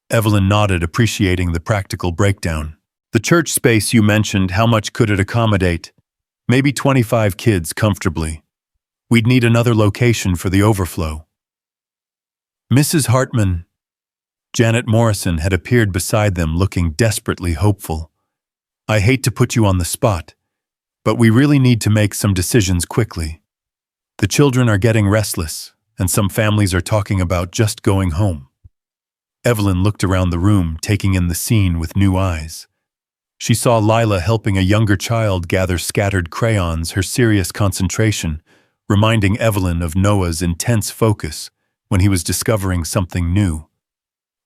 Evelyn nodded, appreciating the practical breakdown. "The church space you mentioned, how much could it accommodate?" "Maybe 25 kids comfortably. We'd need another location for the overflow." Mrs. Hartman, Janet Morrison, had appeared beside them looking desperately hopeful. "I hate to put you on the spot, but we really need to make some decisions quickly. The children are getting restless, and some families are talking about just going home." Evelyn looked around the room, taking in the scene with new eyes. She saw Lila helping a younger child gather scattered crayons, her serious concentration, reminding Evelyn of Noah's intense focus when he was discovering something new.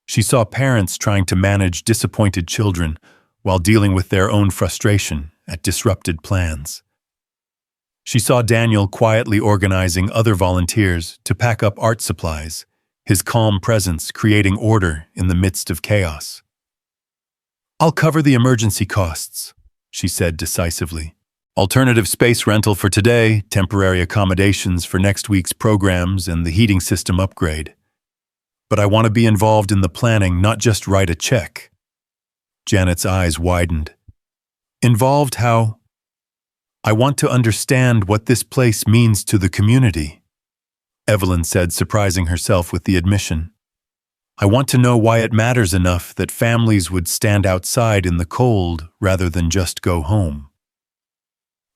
She saw parents trying to manage disappointed children while dealing with their own frustration at disrupted plans. She saw Daniel quietly organizing other volunteers to pack up art supplies, his calm presence creating order in the midst of chaos. "I'll cover the emergency costs," she said decisively. "Alternative space rental for today, temporary accommodations for next week's programs, and the heating system upgrade. But I want to be involved in the planning, not just write a check." Janet's eyes widened. "Involved how?" "I want to understand what this place means to the community," Evelyn said, surprising herself with the admission. "I want to know why it matters enough that families would stand outside in the cold rather than just go home."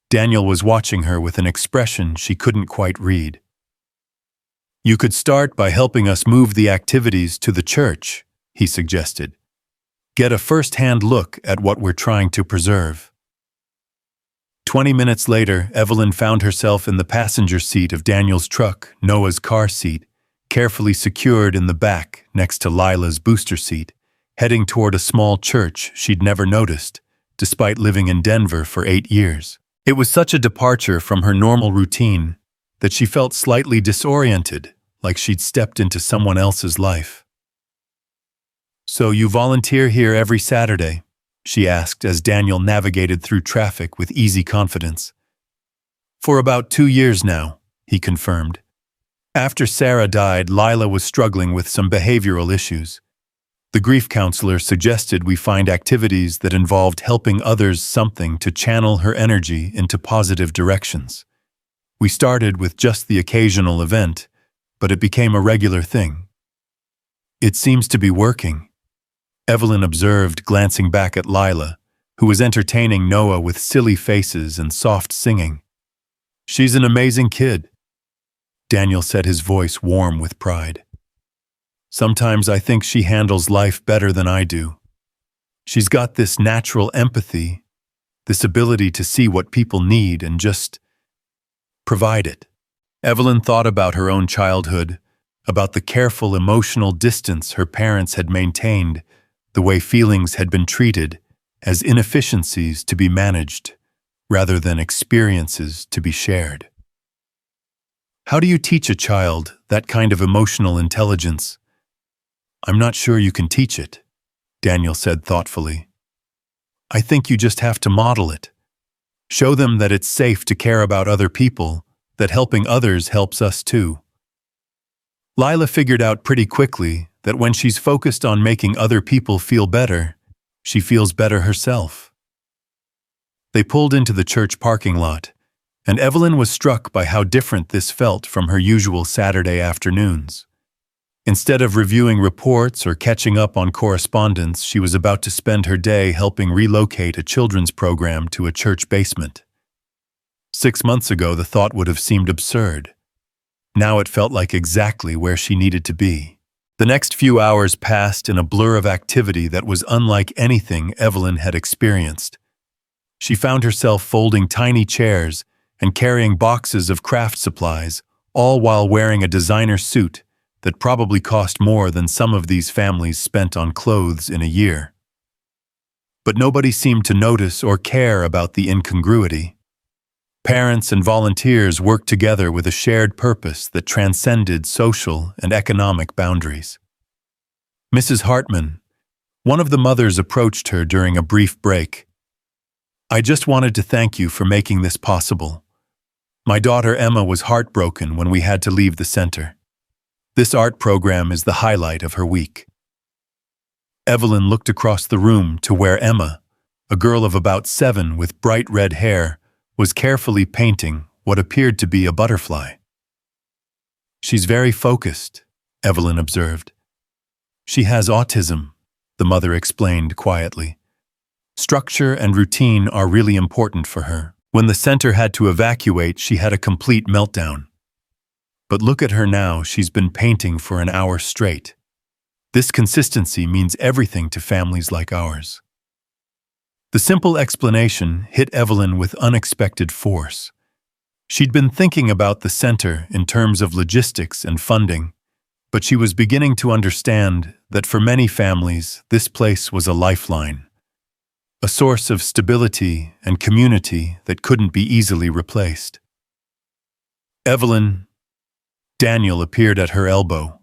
Daniel was watching her with an expression she couldn't quite read. "You could start by helping us move the activities to the church," he suggested. "Get a first-hand look at what we're trying to preserve." 20 minutes later, Evelyn found herself in the passenger seat of Daniel's truck, Noah's car seat, carefully secured in the back next to Lila's booster seat, heading toward a small church she'd never noticed, despite living in Denver for 8 years. It was such a departure from her normal routine that she felt slightly disoriented, like she'd stepped into someone else's life. "So you volunteer here every Saturday?" she asked as Daniel navigated through traffic with easy confidence. "For about 2 years now," he confirmed. After Sarah died, Lila was struggling with some behavioral issues. The grief counselor suggested we find activities that involved helping others something to channel her energy into positive directions. We started with just the occasional event, but it became a regular thing. "It seems to be working," Evelyn observed, glancing back at Lila, who was entertaining Noah with silly faces and soft singing. "She's an amazing kid," Daniel said, his voice warm with pride. "Sometimes I think she handles life better than I do. She's got this natural empathy, this ability to see what people need and just provide it." Evelyn thought about her own childhood, about the careful emotional distance her parents had maintained, the way feelings had been treated as inefficiencies to be managed, rather than experiences to be shared. "How do you teach a child that kind of emotional intelligence?" "I'm not sure you can teach it," Daniel said thoughtfully. "I think you just have to model it. Show them that it's safe to care about other people, that helping others helps us too." Lila figured out pretty quickly that when she's focused on making other people feel better, she feels better herself. They pulled into the church parking lot, and Evelyn was struck by how different this felt from her usual Saturday afternoons. Instead of reviewing reports or catching up on correspondence, she was about to spend her day helping relocate a children's program to a church basement. 6 months ago, the thought would have seemed absurd. Now it felt like exactly where she needed to be. The next few hours passed in a blur of activity that was unlike anything Evelyn had experienced. She found herself folding tiny chairs and carrying boxes of craft supplies, all while wearing a designer suit that probably cost more than some of these families spent on clothes in a year. But nobody seemed to notice or care about the incongruity. Parents and volunteers worked together with a shared purpose that transcended social and economic boundaries. Mrs. Hartman, one of the mothers, approached her during a brief break. "I just wanted to thank you for making this possible. My daughter Emma was heartbroken when we had to leave the center. This art program is the highlight of her week." Evelyn looked across the room to where Emma, a girl of about 7 with bright red hair, was carefully painting what appeared to be a butterfly. "She's very focused," Evelyn observed. "She has autism," the mother explained quietly. "Structure and routine are really important for her. When the center had to evacuate, she had a complete meltdown. But look at her now, she's been painting for an hour straight. This consistency means everything to families like ours." The simple explanation hit Evelyn with unexpected force. She'd been thinking about the center in terms of logistics and funding, but she was beginning to understand that for many families, this place was a lifeline, a source of stability and community that couldn't be easily replaced. "Evelyn," Daniel appeared at her elbow.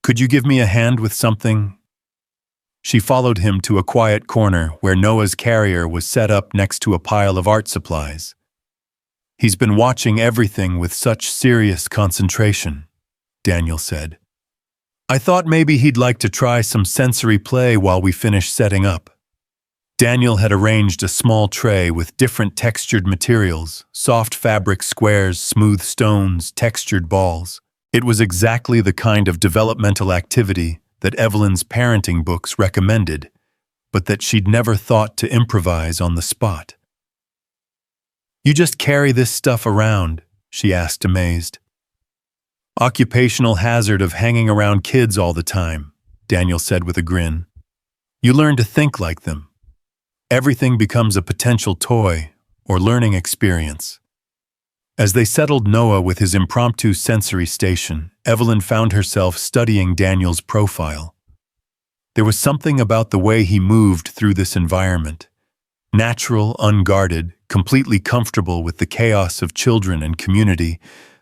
"Could you give me a hand with something?" She followed him to a quiet corner where Noah's carrier was set up next to a pile of art supplies. "He's been watching everything with such serious concentration," Daniel said. "I thought maybe he'd like to try some sensory play while we finish setting up." Daniel had arranged a small tray with different textured materials, soft fabric squares, smooth stones, textured balls. It was exactly the kind of developmental activity that Evelyn's parenting books recommended, but that she'd never thought to improvise on the spot. "You just carry this stuff around?" she asked, amazed. "Occupational hazard of hanging around kids all the time," Daniel said with a grin. "You learn to think like them. Everything becomes a potential toy or learning experience." As they settled Noah with his impromptu sensory station, Evelyn found herself studying Daniel's profile. There was something about the way he moved through this environment, Natural, unguarded, completely comfortable with the chaos of children and community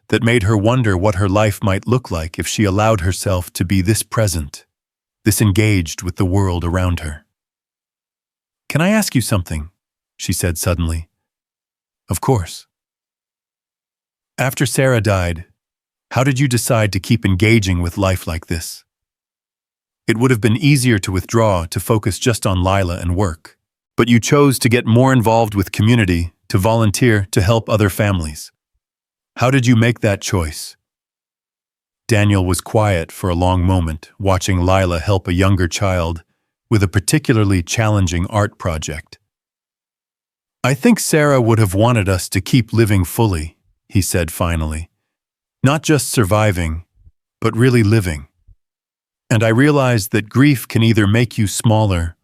that made her wonder what her life might look like if she allowed herself to be this present, this engaged with the world around her. "Can I ask you something?" she said suddenly. "Of course." "After Sarah died, how did you decide to keep engaging with life like this? It would have been easier to withdraw, to focus just on Lila and work. But you chose to get more involved with community, to volunteer, to help other families. How did you make that choice?" Daniel was quiet for a long moment, watching Lila help a younger child with a particularly challenging art project. "I think Sarah would have wanted us to keep living fully," he said finally. "Not just surviving, but really living. And I realized that grief can either make you smaller,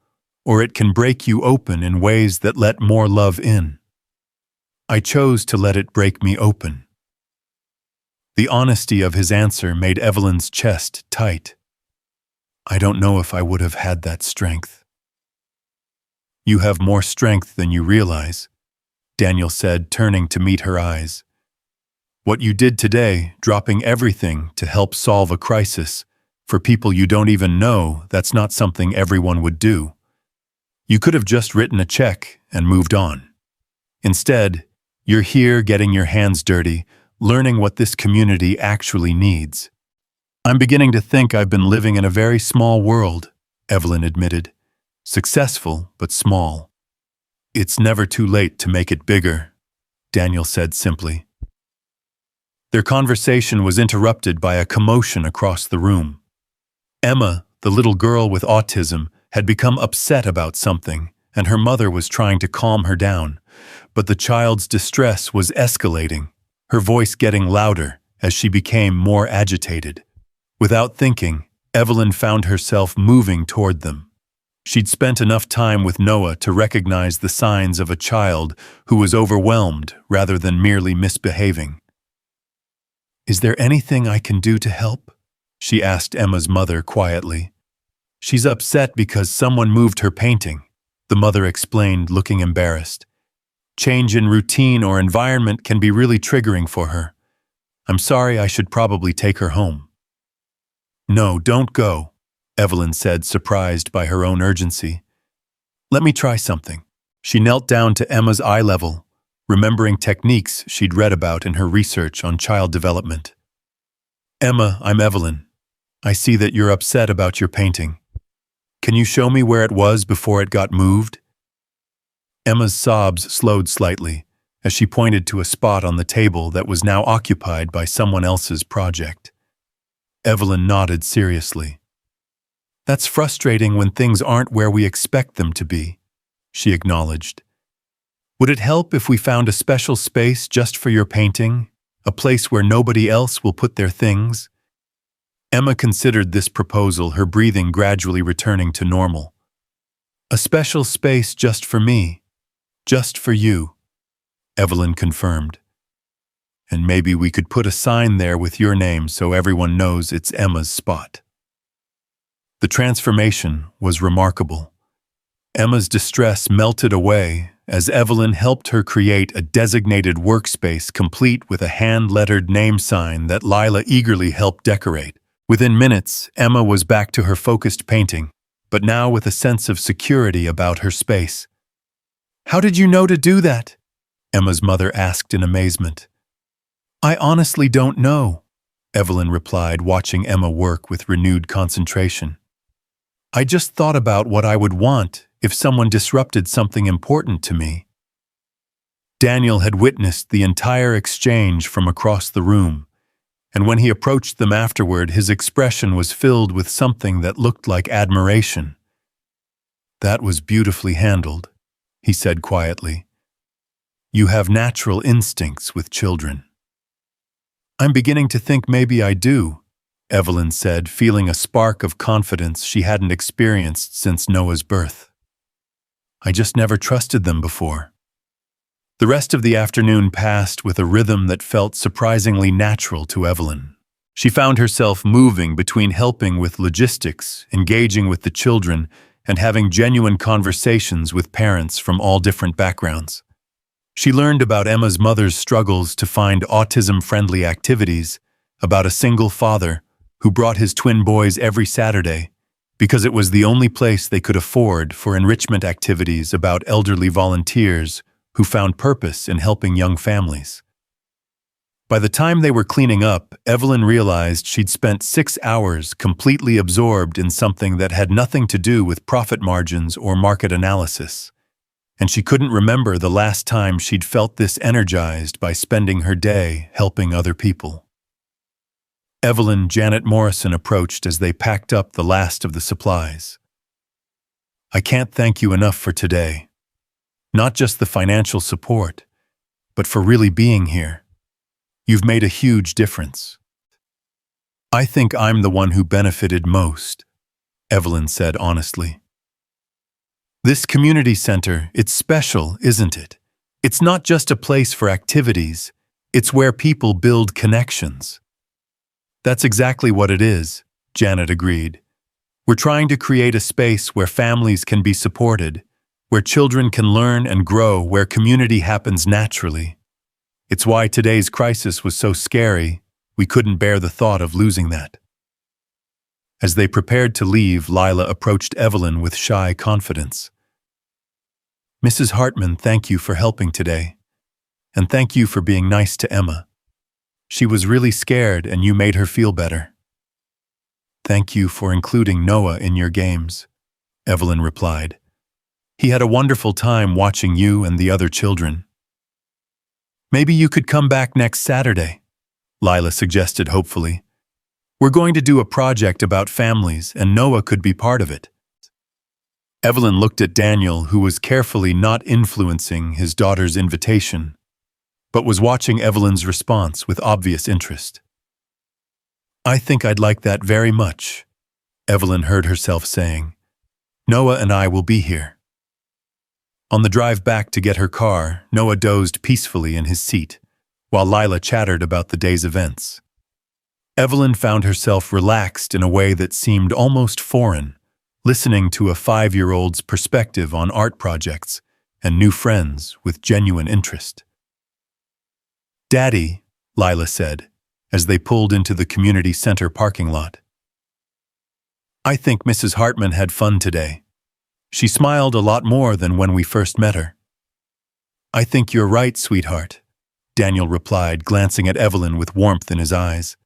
or it can break you open in ways that let more love in. I chose to let it break me open." The honesty of his answer made Evelyn's chest tight. "I don't know if I would have had that strength." "You have more strength than you realize," Daniel said, turning to meet her eyes. "What you did today, dropping everything to help solve a crisis, for people you don't even know, that's not something everyone would do. You could have just written a check and moved on. Instead, you're here getting your hands dirty, learning what this community actually needs." "I'm beginning to think I've been living in a very small world," Evelyn admitted. "Successful, but small." "It's never too late to make it bigger," Daniel said simply. Their conversation was interrupted by a commotion across the room. Emma, the little girl with autism, had become upset about something, and her mother was trying to calm her down. But the child's distress was escalating, her voice getting louder as she became more agitated. Without thinking, Evelyn found herself moving toward them. She'd spent enough time with Noah to recognize the signs of a child who was overwhelmed rather than merely misbehaving. "Is there anything I can do to help?" she asked Emma's mother quietly. "She's upset because someone moved her painting," the mother explained, looking embarrassed. "Change in routine or environment can be really triggering for her. I'm sorry, I should probably take her home." "No, don't go," Evelyn said, surprised by her own urgency. "Let me try something." She knelt down to Emma's eye level, remembering techniques she'd read about in her research on child development. "Emma, I'm Evelyn. I see that you're upset about your painting. Can you show me where it was before it got moved?" Emma's sobs slowed slightly as she pointed to a spot on the table that was now occupied by someone else's project. Evelyn nodded seriously. "That's frustrating when things aren't where we expect them to be," she acknowledged. "Would it help if we found a special space just for your painting, a place where nobody else will put their things?" Emma considered this proposal, her breathing gradually returning to normal. "A special space just for me, just for you," Evelyn confirmed. "And maybe we could put a sign there with your name so everyone knows it's Emma's spot." The transformation was remarkable. Emma's distress melted away as Evelyn helped her create a designated workspace complete with a hand-lettered name sign that Lila eagerly helped decorate. Within minutes, Emma was back to her focused painting, but now with a sense of security about her space. "How did you know to do that?" Emma's mother asked in amazement. "I honestly don't know," Evelyn replied, watching Emma work with renewed concentration. "I just thought about what I would want if someone disrupted something important to me." Daniel had witnessed the entire exchange from across the room, and when he approached them afterward, his expression was filled with something that looked like admiration. "That was beautifully handled," he said quietly. "You have natural instincts with children." "I'm beginning to think maybe I do," Evelyn said, feeling a spark of confidence she hadn't experienced since Noah's birth. "I just never trusted them before." The rest of the afternoon passed with a rhythm that felt surprisingly natural to Evelyn. She found herself moving between helping with logistics, engaging with the children, and having genuine conversations with parents from all different backgrounds. She learned about Emma's mother's struggles to find autism-friendly activities, about a single father who brought his twin boys every Saturday because it was the only place they could afford for enrichment activities, about elderly volunteers who found purpose in helping young families. By the time they were cleaning up, Evelyn realized she'd spent 6 hours completely absorbed in something that had nothing to do with profit margins or market analysis, and she couldn't remember the last time she'd felt this energized by spending her day helping other people. Janet Morrison approached as they packed up the last of the supplies. "I can't thank you enough for today. Not just the financial support, but for really being here. You've made a huge difference." "I think I'm the one who benefited most," Evelyn said honestly. "This community center, it's special, isn't it? It's not just a place for activities, it's where people build connections." "That's exactly what it is," Janet agreed. "We're trying to create a space where families can be supported, where children can learn and grow, where community happens naturally. It's why today's crisis was so scary. We couldn't bear the thought of losing that." As they prepared to leave, Lila approached Evelyn with shy confidence. "Mrs. Hartman, thank you for helping today. And thank you for being nice to Emma. She was really scared and you made her feel better." "Thank you for including Noah in your games," Evelyn replied. "He had a wonderful time watching you and the other children." "Maybe you could come back next Saturday," Lila suggested hopefully. "We're going to do a project about families and Noah could be part of it." Evelyn looked at Daniel, who was carefully not influencing his daughter's invitation, but was watching Evelyn's response with obvious interest. "I think I'd like that very much," Evelyn heard herself saying. "Noah and I will be here." On the drive back to get her car, Noah dozed peacefully in his seat, while Lila chattered about the day's events. Evelyn found herself relaxed in a way that seemed almost foreign, listening to a 5-year-old's perspective on art projects and new friends with genuine interest. "Daddy," Lila said, as they pulled into the community center parking lot. "I think Mrs. Hartman had fun today. She smiled a lot more than when we first met her." "I think you're right, sweetheart," Daniel replied, glancing at Evelyn with warmth in his eyes.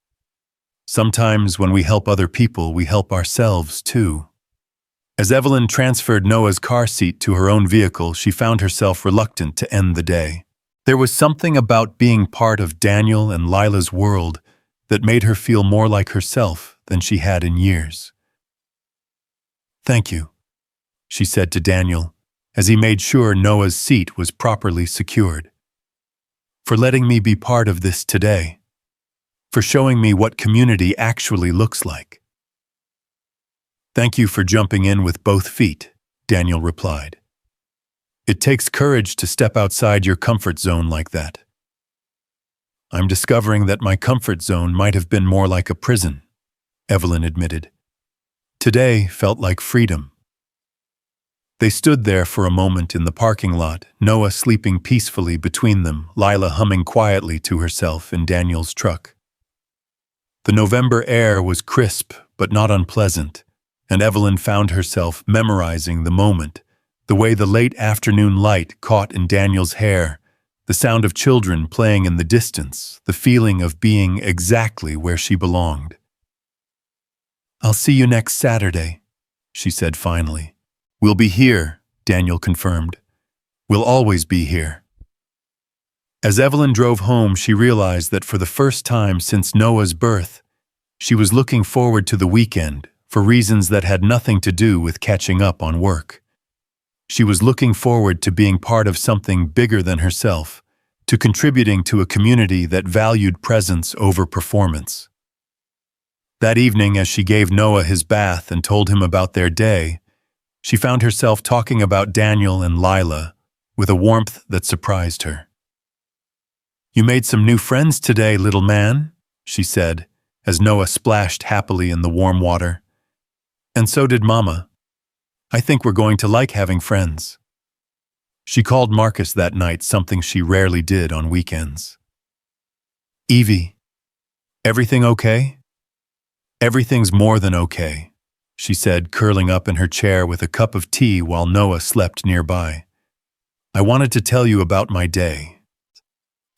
"Sometimes when we help other people, we help ourselves too." As Evelyn transferred Noah's car seat to her own vehicle, she found herself reluctant to end the day. There was something about being part of Daniel and Lila's world that made her feel more like herself than she had in years. "Thank you," she said to Daniel, as he made sure Noah's seat was properly secured, "for letting me be part of this today, for showing me what community actually looks like." "Thank you for jumping in with both feet," Daniel replied. "It takes courage to step outside your comfort zone like that." "I'm discovering that my comfort zone might have been more like a prison," Evelyn admitted. "Today felt like freedom." They stood there for a moment in the parking lot, Noah sleeping peacefully between them, Lila humming quietly to herself in Daniel's truck. The November air was crisp but not unpleasant, and Evelyn found herself memorizing the moment, the way the late afternoon light caught in Daniel's hair, the sound of children playing in the distance, the feeling of being exactly where she belonged. "I'll see you next Saturday," she said finally. "We'll be here," Daniel confirmed. "We'll always be here." As Evelyn drove home, she realized that for the first time since Noah's birth, she was looking forward to the weekend for reasons that had nothing to do with catching up on work. She was looking forward to being part of something bigger than herself, to contributing to a community that valued presence over performance. That evening, as she gave Noah his bath and told him about their day, she found herself talking about Daniel and Lila with a warmth that surprised her. "You made some new friends today, little man," she said, as Noah splashed happily in the warm water. "And so did Mama. I think we're going to like having friends." She called Marcus that night, something she rarely did on weekends. "Evie, everything okay?" "Everything's more than okay," she said, curling up in her chair with a cup of tea while Noah slept nearby. "I wanted to tell you about my day."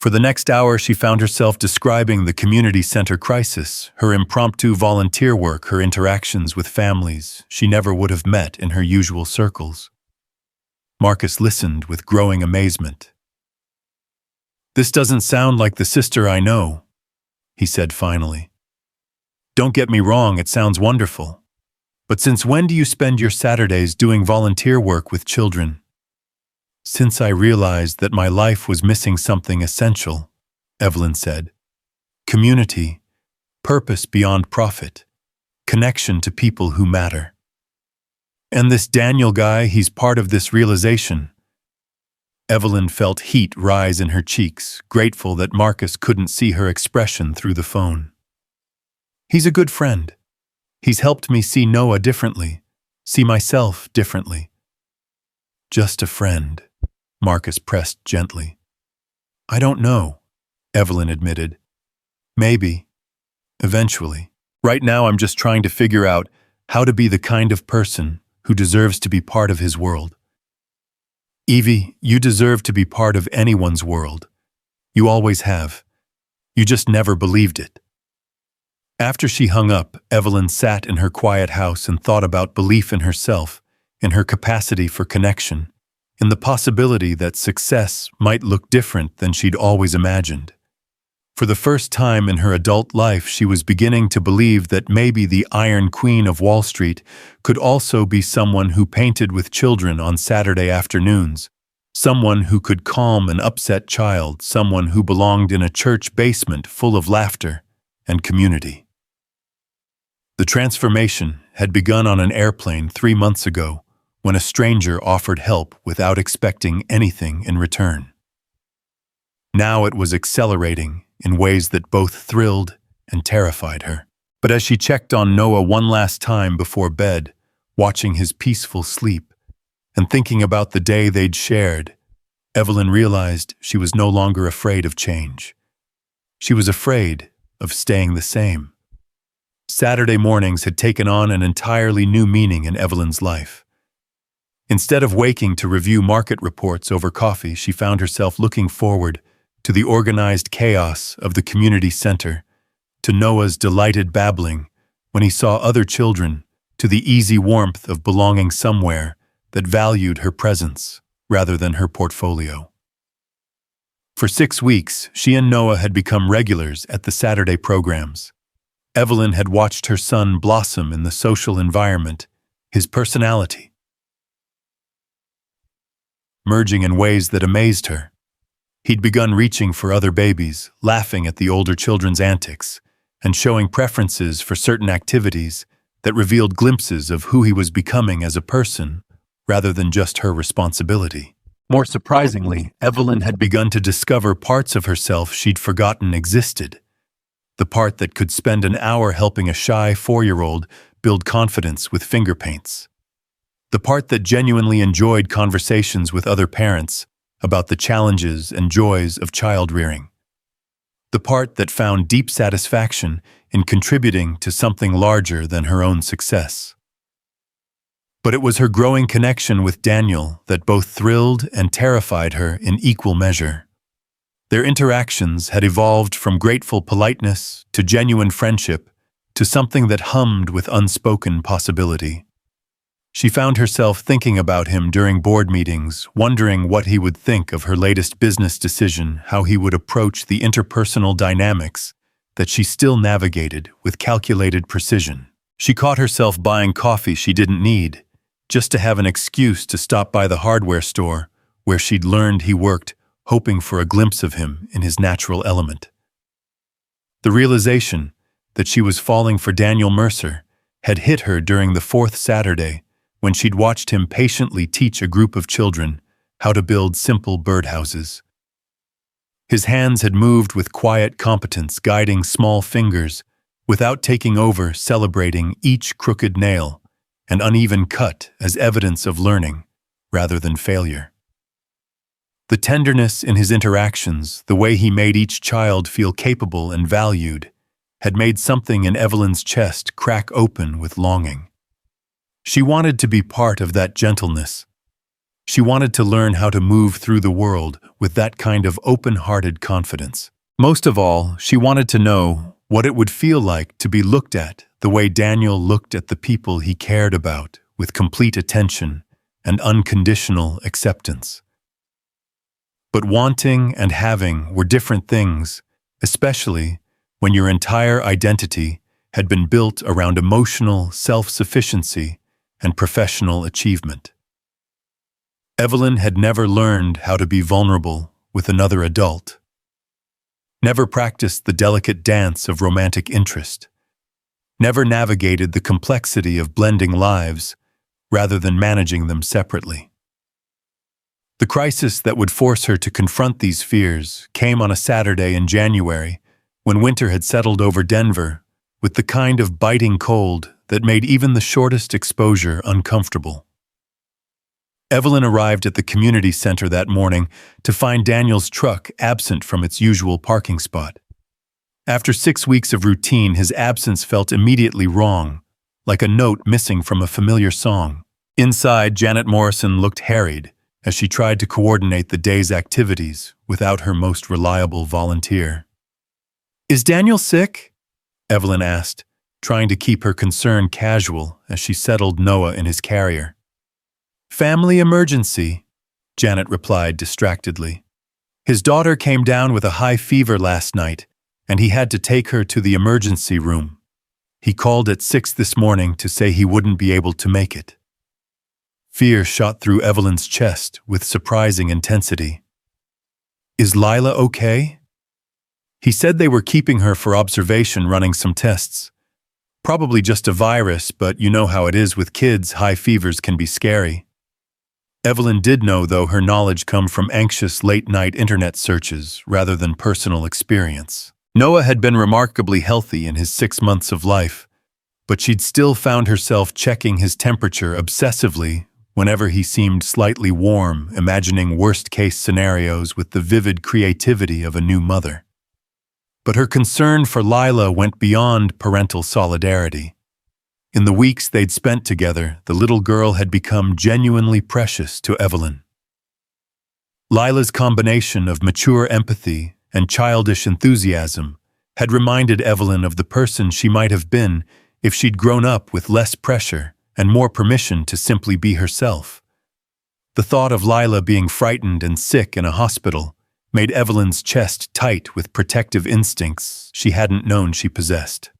For the next hour, she found herself describing the community center crisis, her impromptu volunteer work, her interactions with families she never would have met in her usual circles. Marcus listened with growing amazement. "This doesn't sound like the sister I know," he said finally. "Don't get me wrong, it sounds wonderful. But since when do you spend your Saturdays doing volunteer work with children?" "Since I realized that my life was missing something essential," Evelyn said. "Community, purpose beyond profit, connection to people who matter. And this Daniel guy, he's part of this realization." Evelyn felt heat rise in her cheeks, grateful that Marcus couldn't see her expression through the phone. "He's a good friend. He's helped me see Noah differently, see myself differently." "Just a friend," Marcus pressed gently. "I don't know," Evelyn admitted. "Maybe. Eventually. Right now I'm just trying to figure out how to be the kind of person who deserves to be part of his world." "Evie, you deserve to be part of anyone's world. You always have. You just never believed it." After she hung up, Evelyn sat in her quiet house and thought about belief in herself, in her capacity for connection, in the possibility that success might look different than she'd always imagined. For the first time in her adult life, she was beginning to believe that maybe the Iron Queen of Wall Street could also be someone who painted with children on Saturday afternoons, someone who could calm an upset child, someone who belonged in a church basement full of laughter and community. The transformation had begun on an airplane 3 months ago, when a stranger offered help without expecting anything in return. Now it was accelerating in ways that both thrilled and terrified her. But as she checked on Noah one last time before bed, watching his peaceful sleep, and thinking about the day they'd shared, Evelyn realized she was no longer afraid of change. She was afraid of staying the same. Saturday mornings had taken on an entirely new meaning in Evelyn's life. Instead of waking to review market reports over coffee, she found herself looking forward to the organized chaos of the community center, to Noah's delighted babbling when he saw other children, to the easy warmth of belonging somewhere that valued her presence rather than her portfolio. For 6 weeks, she and Noah had become regulars at the Saturday programs. Evelyn had watched her son blossom in the social environment, his personality merging in ways that amazed her. He'd begun reaching for other babies, laughing at the older children's antics, and showing preferences for certain activities that revealed glimpses of who he was becoming as a person, rather than just her responsibility. More surprisingly, Evelyn had begun to discover parts of herself she'd forgotten existed. The part that could spend an hour helping a shy 4-year-old build confidence with finger paints. The part that genuinely enjoyed conversations with other parents about the challenges and joys of child rearing. The part that found deep satisfaction in contributing to something larger than her own success. But it was her growing connection with Daniel that both thrilled and terrified her in equal measure. Their interactions had evolved from grateful politeness to genuine friendship to something that hummed with unspoken possibility. She found herself thinking about him during board meetings, wondering what he would think of her latest business decision, how he would approach the interpersonal dynamics that she still navigated with calculated precision. She caught herself buying coffee she didn't need, just to have an excuse to stop by the hardware store where she'd learned he worked, hoping for a glimpse of him in his natural element. The realization that she was falling for Daniel Mercer had hit her during the 4th Saturday when she'd watched him patiently teach a group of children how to build simple birdhouses. His hands had moved with quiet competence, guiding small fingers, without taking over, celebrating each crooked nail, an uneven cut as evidence of learning rather than failure. The tenderness in his interactions, the way he made each child feel capable and valued, had made something in Evelyn's chest crack open with longing. She wanted to be part of that gentleness. She wanted to learn how to move through the world with that kind of open-hearted confidence. Most of all, she wanted to know what it would feel like to be looked at the way Daniel looked at the people he cared about, with complete attention and unconditional acceptance. But wanting and having were different things, especially when your entire identity had been built around emotional self-sufficiency and professional achievement. Evelyn had never learned how to be vulnerable with another adult, never practiced the delicate dance of romantic interest, never navigated the complexity of blending lives rather than managing them separately. The crisis that would force her to confront these fears came on a Saturday in January, when winter had settled over Denver with the kind of biting cold that made even the shortest exposure uncomfortable. Evelyn arrived at the community center that morning to find Daniel's truck absent from its usual parking spot. After 6 weeks of routine, his absence felt immediately wrong, like a note missing from a familiar song. Inside, Janet Morrison looked harried as she tried to coordinate the day's activities without her most reliable volunteer. "Is Daniel sick?" Evelyn asked, trying to keep her concern casual as she settled Noah in his carrier. "Family emergency," Janet replied distractedly. "His daughter came down with a high fever last night, and he had to take her to the emergency room. He called at 6 this morning to say he wouldn't be able to make it." Fear shot through Evelyn's chest with surprising intensity. "Is Lila okay?" He said they were keeping her for observation, running some tests. "Probably just a virus, but you know how it is with kids, high fevers can be scary." Evelyn did know, though, her knowledge come from anxious late-night internet searches rather than personal experience. Noah had been remarkably healthy in his 6 months of life, but she'd still found herself checking his temperature obsessively whenever he seemed slightly warm, imagining worst-case scenarios with the vivid creativity of a new mother. But her concern for Lila went beyond parental solidarity. In the weeks they'd spent together, the little girl had become genuinely precious to Evelyn. Lila's combination of mature empathy and childish enthusiasm had reminded Evelyn of the person she might have been if she'd grown up with less pressure and more permission to simply be herself. The thought of Lila being frightened and sick in a hospital made Evelyn's chest tight with protective instincts she hadn't known she possessed.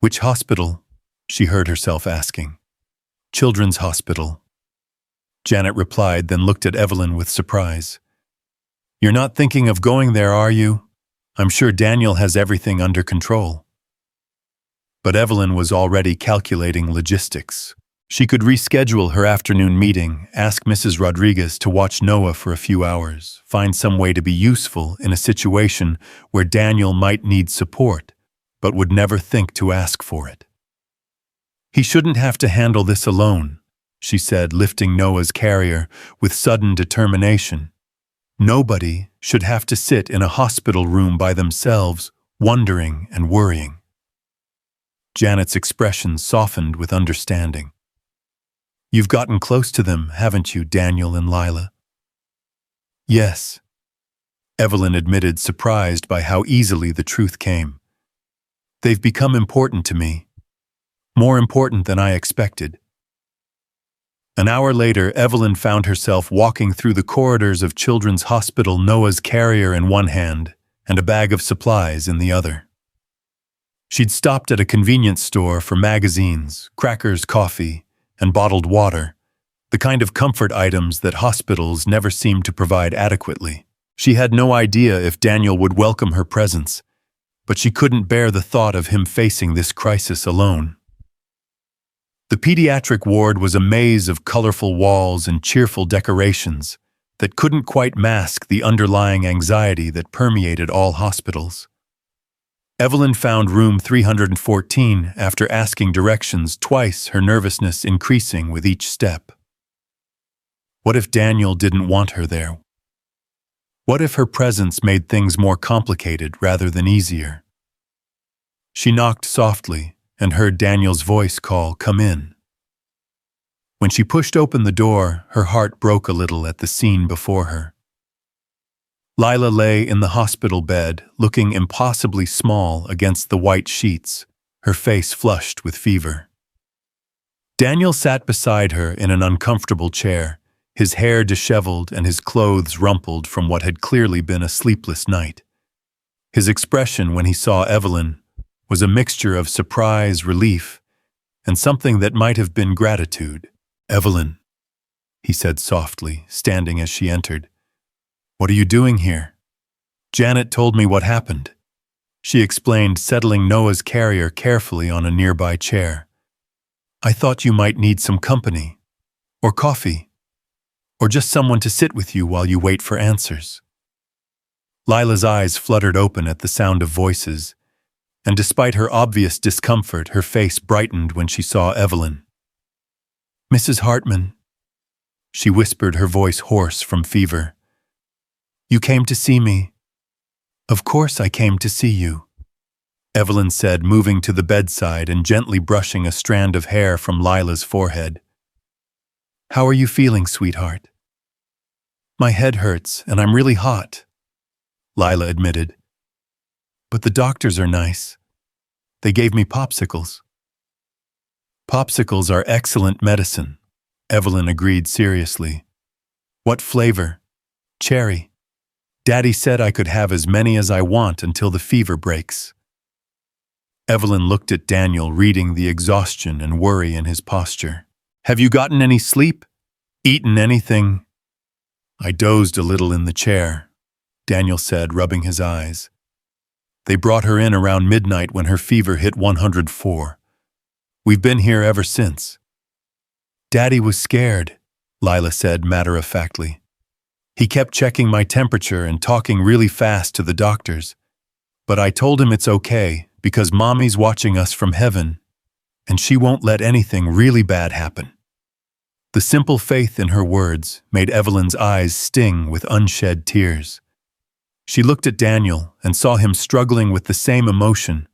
"Which hospital?" she heard herself asking. "Children's Hospital," Janet replied, then looked at Evelyn with surprise. "You're not thinking of going there, are you? I'm sure Daniel has everything under control." But Evelyn was already calculating logistics. She could reschedule her afternoon meeting, ask Mrs. Rodriguez to watch Noah for a few hours, find some way to be useful in a situation where Daniel might need support, but would never think to ask for it. "He shouldn't have to handle this alone," she said, lifting Noah's carrier with sudden determination. "Nobody should have to sit in a hospital room by themselves, wondering and worrying." Janet's expression softened with understanding. "You've gotten close to them, haven't you, Daniel and Lila?" "Yes," Evelyn admitted, surprised by how easily the truth came. "They've become important to me, more important than I expected." An hour later, Evelyn found herself walking through the corridors of Children's Hospital, Noah's carrier in one hand and a bag of supplies in the other. She'd stopped at a convenience store for magazines, crackers, coffee, and bottled water, the kind of comfort items that hospitals never seem to provide adequately. She had no idea if Daniel would welcome her presence, but she couldn't bear the thought of him facing this crisis alone. The pediatric ward was a maze of colorful walls and cheerful decorations that couldn't quite mask the underlying anxiety that permeated all hospitals. Evelyn found room 314 after asking directions twice, her nervousness increasing with each step. What if Daniel didn't want her there? What if her presence made things more complicated rather than easier? She knocked softly and heard Daniel's voice call, "Come in." When she pushed open the door, her heart broke a little at the scene before her. Lila lay in the hospital bed, looking impossibly small against the white sheets, her face flushed with fever. Daniel sat beside her in an uncomfortable chair, his hair disheveled and his clothes rumpled from what had clearly been a sleepless night. His expression when he saw Evelyn was a mixture of surprise, relief, and something that might have been gratitude. "Evelyn," he said softly, standing as she entered. "What are you doing here?" "Janet told me what happened," she explained, settling Noah's carrier carefully on a nearby chair. "I thought you might need some company, or coffee, or just someone to sit with you while you wait for answers." Lila's eyes fluttered open at the sound of voices, and despite her obvious discomfort, her face brightened when she saw Evelyn. "Mrs. Hartman," she whispered, her voice hoarse from fever. "You came to see me." "Of course I came to see you," Evelyn said, moving to the bedside and gently brushing a strand of hair from Lila's forehead. "How are you feeling, sweetheart?" "My head hurts and I'm really hot," Lila admitted. "But the doctors are nice. They gave me popsicles." "Popsicles are excellent medicine," Evelyn agreed seriously. "What flavor?" "Cherry. Daddy said I could have as many as I want until the fever breaks." Evelyn looked at Daniel, reading the exhaustion and worry in his posture. "Have you gotten any sleep? Eaten anything?" "I dozed a little in the chair," Daniel said, rubbing his eyes. "They brought her in around midnight when her fever hit 104. We've been here ever since." "Daddy was scared," Lila said matter-of-factly. "He kept checking my temperature and talking really fast to the doctors. But I told him it's okay because Mommy's watching us from heaven, and she won't let anything really bad happen." The simple faith in her words made Evelyn's eyes sting with unshed tears. She looked at Daniel and saw him struggling with the same emotion,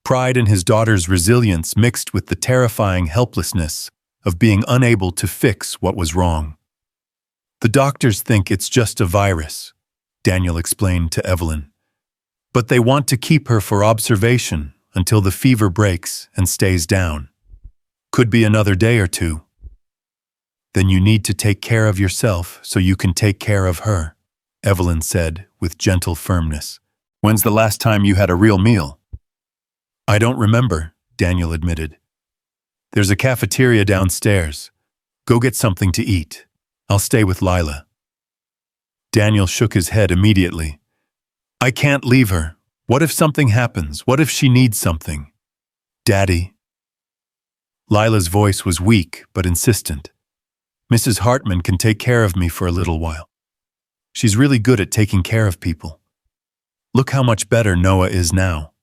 pride in his daughter's resilience mixed with the terrifying helplessness of being unable to fix what was wrong. "The doctors think it's just a virus," Daniel explained to Evelyn. "But they want to keep her for observation until the fever breaks and stays down. Could be another day or two." "Then you need to take care of yourself so you can take care of her," Evelyn said with gentle firmness. "When's the last time you had a real meal?" "I don't remember," Daniel admitted. "There's a cafeteria downstairs. Go get something to eat. I'll stay with Lila." Daniel shook his head immediately. "I can't leave her. What if something happens? What if she needs something?" "Daddy." Lila's voice was weak but insistent. "Mrs. Hartman can take care of me for a little while. She's really good at taking care of people. Look how much better Noah is now."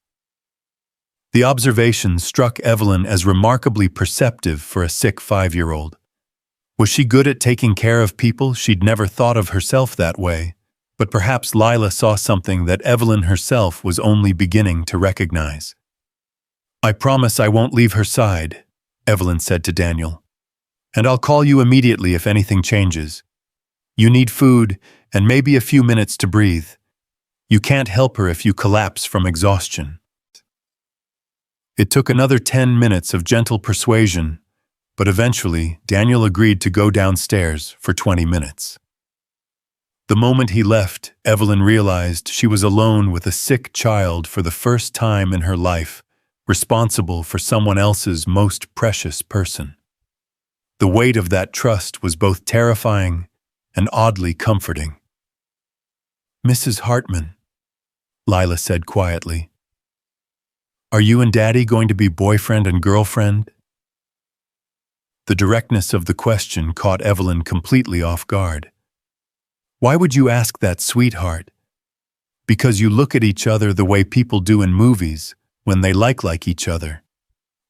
The observation struck Evelyn as remarkably perceptive for a sick 5-year-old. Was she good at taking care of people? She'd never thought of herself that way, but perhaps Lila saw something that Evelyn herself was only beginning to recognize. "I promise I won't leave her side," Evelyn said to Daniel. "And I'll call you immediately if anything changes. You need food and maybe a few minutes to breathe. You can't help her if you collapse from exhaustion." It took another 10 minutes of gentle persuasion, but eventually Daniel agreed to go downstairs for 20 minutes. The moment he left, Evelyn realized she was alone with a sick child for the first time in her life, responsible for someone else's most precious person. The weight of that trust was both terrifying and oddly comforting. "Mrs. Hartman," Lila said quietly, "are you and Daddy going to be boyfriend and girlfriend?" The directness of the question caught Evelyn completely off guard. "Why would you ask that, sweetheart?" Because you look at each other the way people do in movies when they like each other.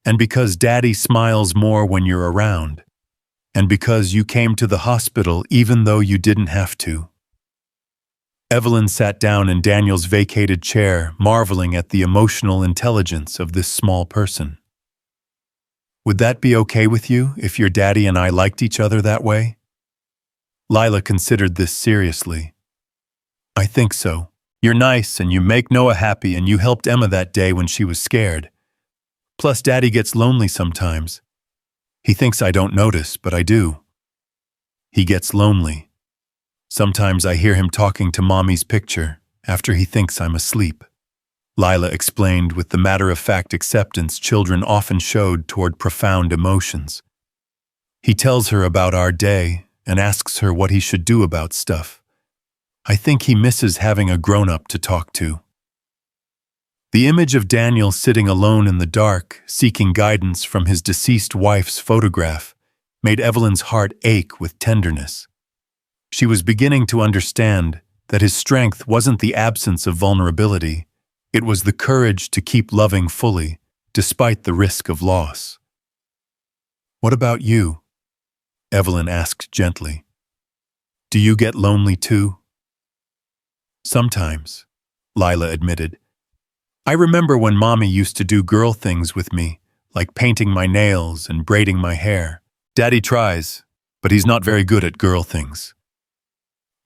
And because Daddy smiles more when you're around. And because you came to the hospital even though you didn't have to. Evelyn sat down in Daniel's vacated chair, marveling at the emotional intelligence of this small person. Would that be okay with you if your daddy and I liked each other that way? Lila considered this seriously. I think so. You're nice and you make Noah happy and you helped Emma that day when she was scared. Plus, Daddy gets lonely sometimes. He thinks I don't notice, but I do. He gets lonely. Sometimes I hear him talking to Mommy's picture after he thinks I'm asleep. Lila explained with the matter-of-fact acceptance children often showed toward profound emotions. He tells her about our day and asks her what he should do about stuff. I think he misses having a grown-up to talk to. The image of Daniel sitting alone in the dark, seeking guidance from his deceased wife's photograph, made Evelyn's heart ache with tenderness. She was beginning to understand that his strength wasn't the absence of vulnerability, it was the courage to keep loving fully, despite the risk of loss. What about you? Evelyn asked gently. Do you get lonely too? Sometimes, Lila admitted. I remember when Mommy used to do girl things with me, like painting my nails and braiding my hair. Daddy tries, but he's not very good at girl things.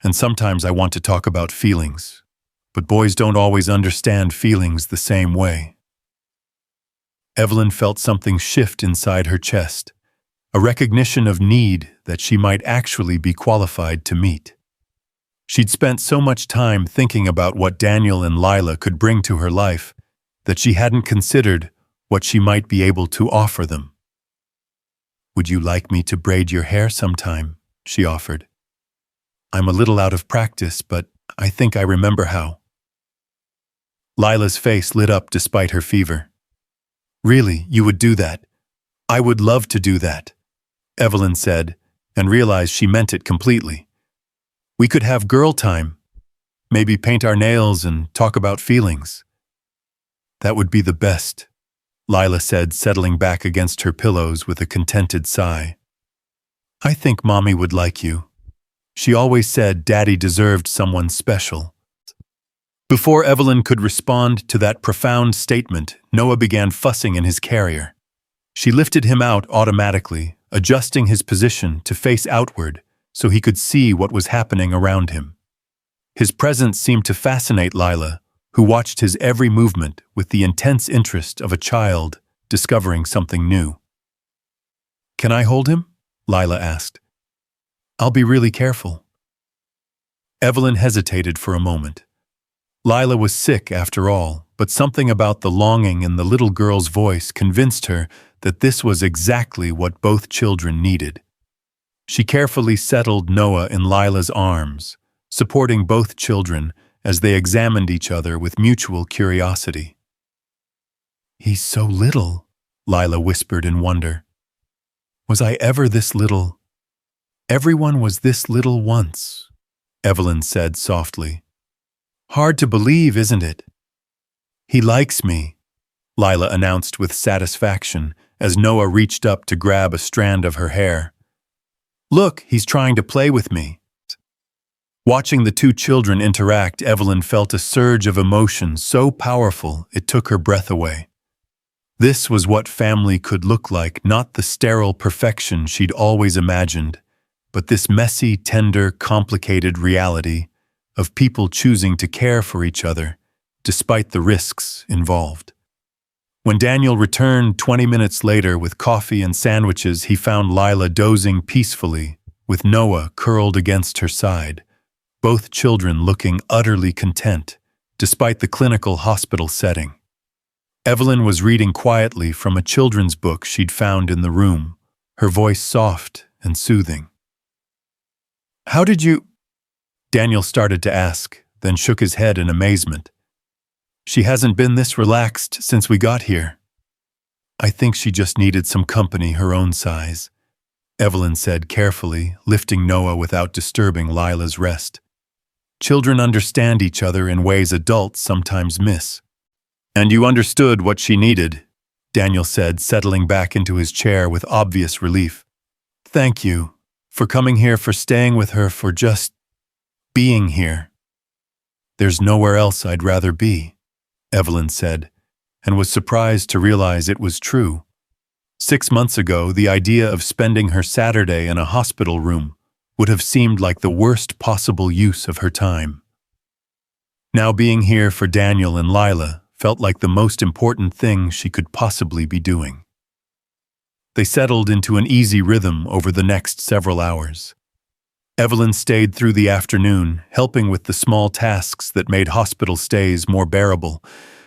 And sometimes I want to talk about feelings, but boys don't always understand feelings the same way. Evelyn felt something shift inside her chest, a recognition of need that she might actually be qualified to meet. She'd spent so much time thinking about what Daniel and Lila could bring to her life that she hadn't considered what she might be able to offer them. Would you like me to braid your hair sometime? She offered. I'm a little out of practice, but I think I remember how. Lila's face lit up despite her fever. Really, you would do that? I would love to do that, Evelyn said, and realized she meant it completely. We could have girl time, maybe paint our nails and talk about feelings. That would be the best, Lila said, settling back against her pillows with a contented sigh. I think Mommy would like you. She always said Daddy deserved someone special. Before Evelyn could respond to that profound statement, Noah began fussing in his carrier. She lifted him out automatically, adjusting his position to face outward so he could see what was happening around him. His presence seemed to fascinate Lila, who watched his every movement with the intense interest of a child discovering something new. Can I hold him? Lila asked. I'll be really careful. Evelyn hesitated for a moment. Lila was sick after all, but something about the longing in the little girl's voice convinced her that this was exactly what both children needed. She carefully settled Noah in Lila's arms, supporting both children as they examined each other with mutual curiosity. He's so little, Lila whispered in wonder. Was I ever this little? Everyone was this little once, Evelyn said softly. Hard to believe, isn't it? He likes me, Lila announced with satisfaction as Noah reached up to grab a strand of her hair. Look, he's trying to play with me. Watching the two children interact, Evelyn felt a surge of emotion so powerful it took her breath away. This was what family could look like, not the sterile perfection she'd always imagined, but this messy, tender, complicated reality of people choosing to care for each other, despite the risks involved. When Daniel returned 20 minutes later with coffee and sandwiches, he found Lila dozing peacefully, with Noah curled against her side, both children looking utterly content, despite the clinical hospital setting. Evelyn was reading quietly from a children's book she'd found in the room, her voice soft and soothing. How did you? Daniel started to ask, then shook his head in amazement. She hasn't been this relaxed since we got here. I think she just needed some company her own size, Evelyn said carefully, lifting Noah without disturbing Lila's rest. Children understand each other in ways adults sometimes miss. And you understood what she needed, Daniel said, settling back into his chair with obvious relief. Thank you for coming here, for staying with her, for just being here. There's nowhere else I'd rather be, Evelyn said, and was surprised to realize it was true. 6 months ago, the idea of spending her Saturday in a hospital room would have seemed like the worst possible use of her time. Now being here for Daniel and Lila felt like the most important thing she could possibly be doing. They settled into an easy rhythm over the next several hours. Evelyn stayed through the afternoon, helping with the small tasks that made hospital stays more bearable,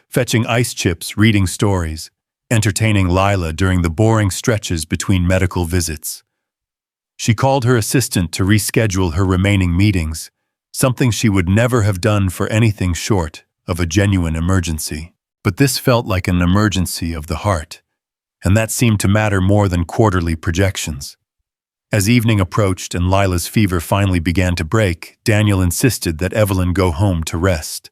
fetching ice chips, reading stories, entertaining Lila during the boring stretches between medical visits. She called her assistant to reschedule her remaining meetings, something she would never have done for anything short of a genuine emergency. But this felt like an emergency of the heart, and that seemed to matter more than quarterly projections. As evening approached and Lila's fever finally began to break, Daniel insisted that Evelyn go home to rest.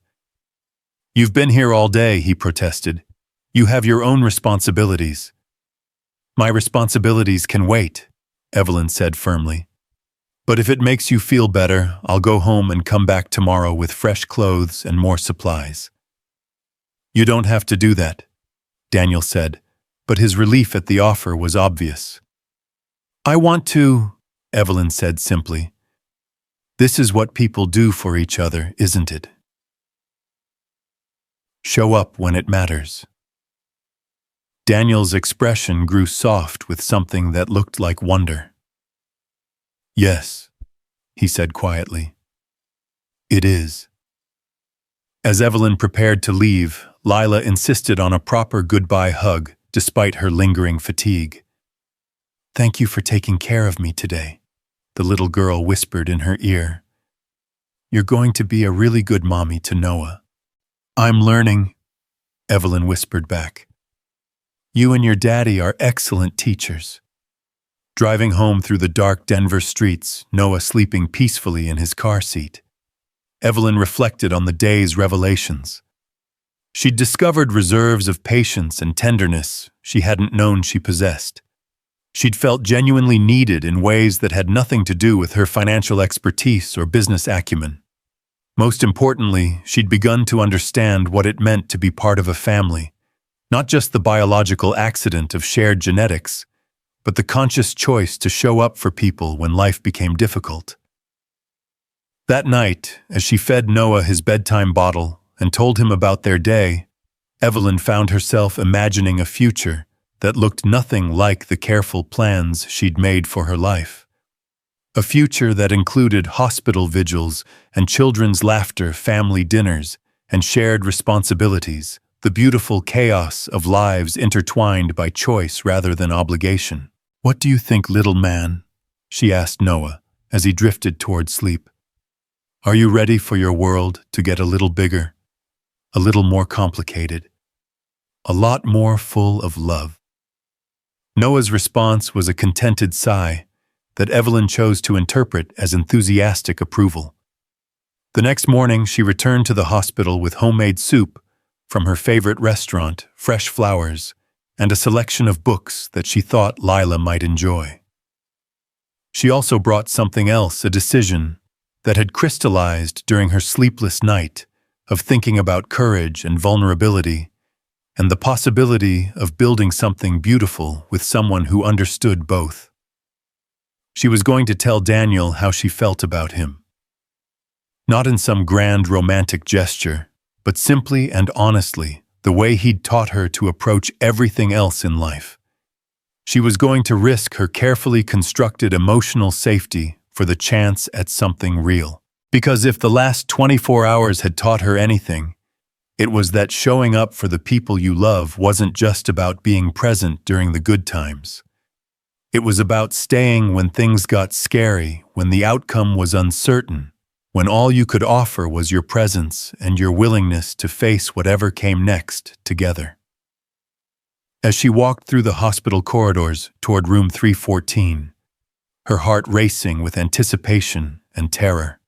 "You've been here all day," he protested. "You have your own responsibilities." "My responsibilities can wait," Evelyn said firmly. "But if it makes you feel better, I'll go home and come back tomorrow with fresh clothes and more supplies." "You don't have to do that," Daniel said, but his relief at the offer was obvious. "I want to," Evelyn said simply. "This is what people do for each other, isn't it? Show up when it matters." Daniel's expression grew soft with something that looked like wonder. "Yes," he said quietly. "It is." As Evelyn prepared to leave, Lila insisted on a proper goodbye hug despite her lingering fatigue. "Thank you for taking care of me today," the little girl whispered in her ear. "You're going to be a really good mommy to Noah." "I'm learning," Evelyn whispered back. "You and your daddy are excellent teachers." Driving home through the dark Denver streets, Noah sleeping peacefully in his car seat, Evelyn reflected on the day's revelations. She'd discovered reserves of patience and tenderness she hadn't known she possessed. She'd felt genuinely needed in ways that had nothing to do with her financial expertise or business acumen. Most importantly, she'd begun to understand what it meant to be part of a family, not just the biological accident of shared genetics, but the conscious choice to show up for people when life became difficult. That night, as she fed Noah his bedtime bottle and told him about their day, Evelyn found herself imagining a future that looked nothing like the careful plans she'd made for her life. A future that included hospital vigils and children's laughter, family dinners, and shared responsibilities, the beautiful chaos of lives intertwined by choice rather than obligation. "What do you think, little man?" she asked Noah as he drifted toward sleep. "Are you ready for your world to get a little bigger, a little more complicated, a lot more full of love?" Noah's response was a contented sigh that Evelyn chose to interpret as enthusiastic approval. The next morning, she returned to the hospital with homemade soup from her favorite restaurant, fresh flowers, and a selection of books that she thought Lila might enjoy. She also brought something else, a decision that had crystallized during her sleepless night of thinking about courage and vulnerability, and the possibility of building something beautiful with someone who understood both. She was going to tell Daniel how she felt about him. Not in some grand romantic gesture, but simply and honestly, the way he'd taught her to approach everything else in life. She was going to risk her carefully constructed emotional safety for the chance at something real. Because if the last 24 hours had taught her anything, it was that showing up for the people you love wasn't just about being present during the good times. It was about staying when things got scary, when the outcome was uncertain, when all you could offer was your presence and your willingness to face whatever came next together. As she walked through the hospital corridors toward room 314, her heart racing with anticipation and terror,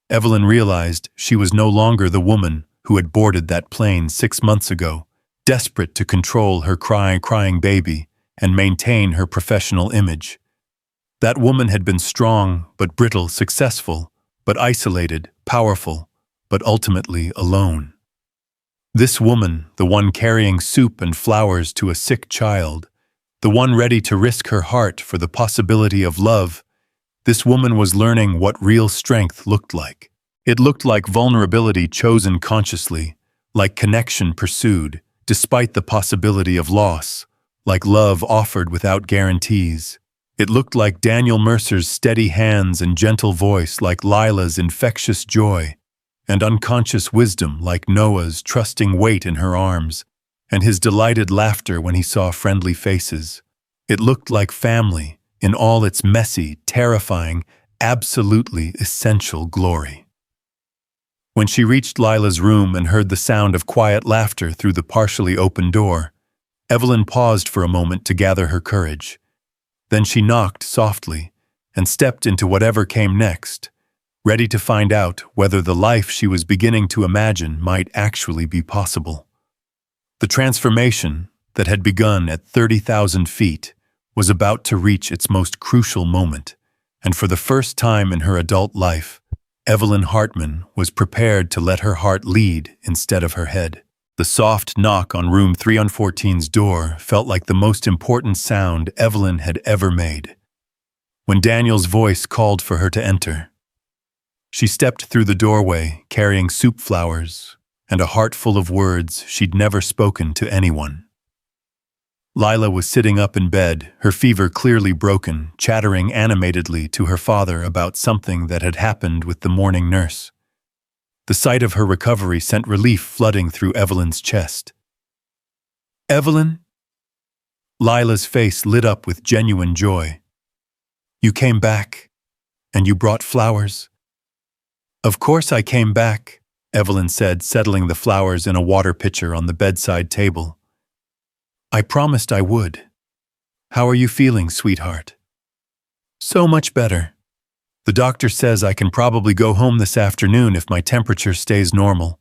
Evelyn realized she was no longer the woman who had boarded that plane 6 months ago, desperate to control her crying baby and maintain her professional image. That woman had been strong but brittle, successful but isolated, powerful but ultimately alone. This woman, the one carrying soup and flowers to a sick child, the one ready to risk her heart for the possibility of love, this woman was learning what real strength looked like. It looked like vulnerability chosen consciously, like connection pursued, despite the possibility of loss, like love offered without guarantees. It looked like Daniel Mercer's steady hands and gentle voice, like Lila's infectious joy, and unconscious wisdom like Noah's trusting weight in her arms, and his delighted laughter when he saw friendly faces. It looked like family in all its messy, terrifying, absolutely essential glory. When she reached Lila's room and heard the sound of quiet laughter through the partially open door, Evelyn paused for a moment to gather her courage. Then she knocked softly and stepped into whatever came next, ready to find out whether the life she was beginning to imagine might actually be possible. The transformation that had begun at 30,000 feet was about to reach its most crucial moment, and for the first time in her adult life, Evelyn Hartman was prepared to let her heart lead instead of her head. The soft knock on room 314's door felt like the most important sound Evelyn had ever made. When Daniel's voice called for her to enter, she stepped through the doorway carrying soup flowers and a heart full of words she'd never spoken to anyone. Lila was sitting up in bed, her fever clearly broken, chattering animatedly to her father about something that had happened with the morning nurse. The sight of her recovery sent relief flooding through Evelyn's chest. "Evelyn?" Lila's face lit up with genuine joy. "You came back, and you brought flowers." "Of course I came back," Evelyn said, settling the flowers in a water pitcher on the bedside table. "I promised I would. How are you feeling, sweetheart?" "So much better. The doctor says I can probably go home this afternoon if my temperature stays normal."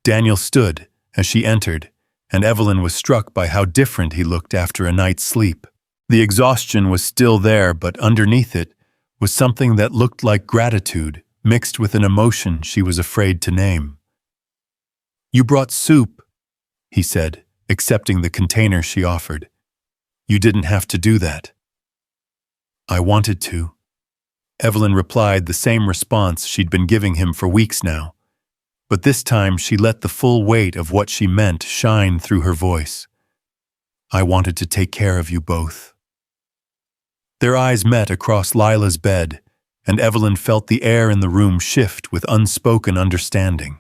Daniel stood as she entered, and Evelyn was struck by how different he looked after a night's sleep. The exhaustion was still there, but underneath it was something that looked like gratitude, mixed with an emotion she was afraid to name. "You brought soup," he said, accepting the container she offered. "You didn't have to do that." "I wanted to." Evelyn replied the same response she'd been giving him for weeks now, but this time she let the full weight of what she meant shine through her voice. "I wanted to take care of you both." Their eyes met across Lila's bed, and Evelyn felt the air in the room shift with unspoken understanding.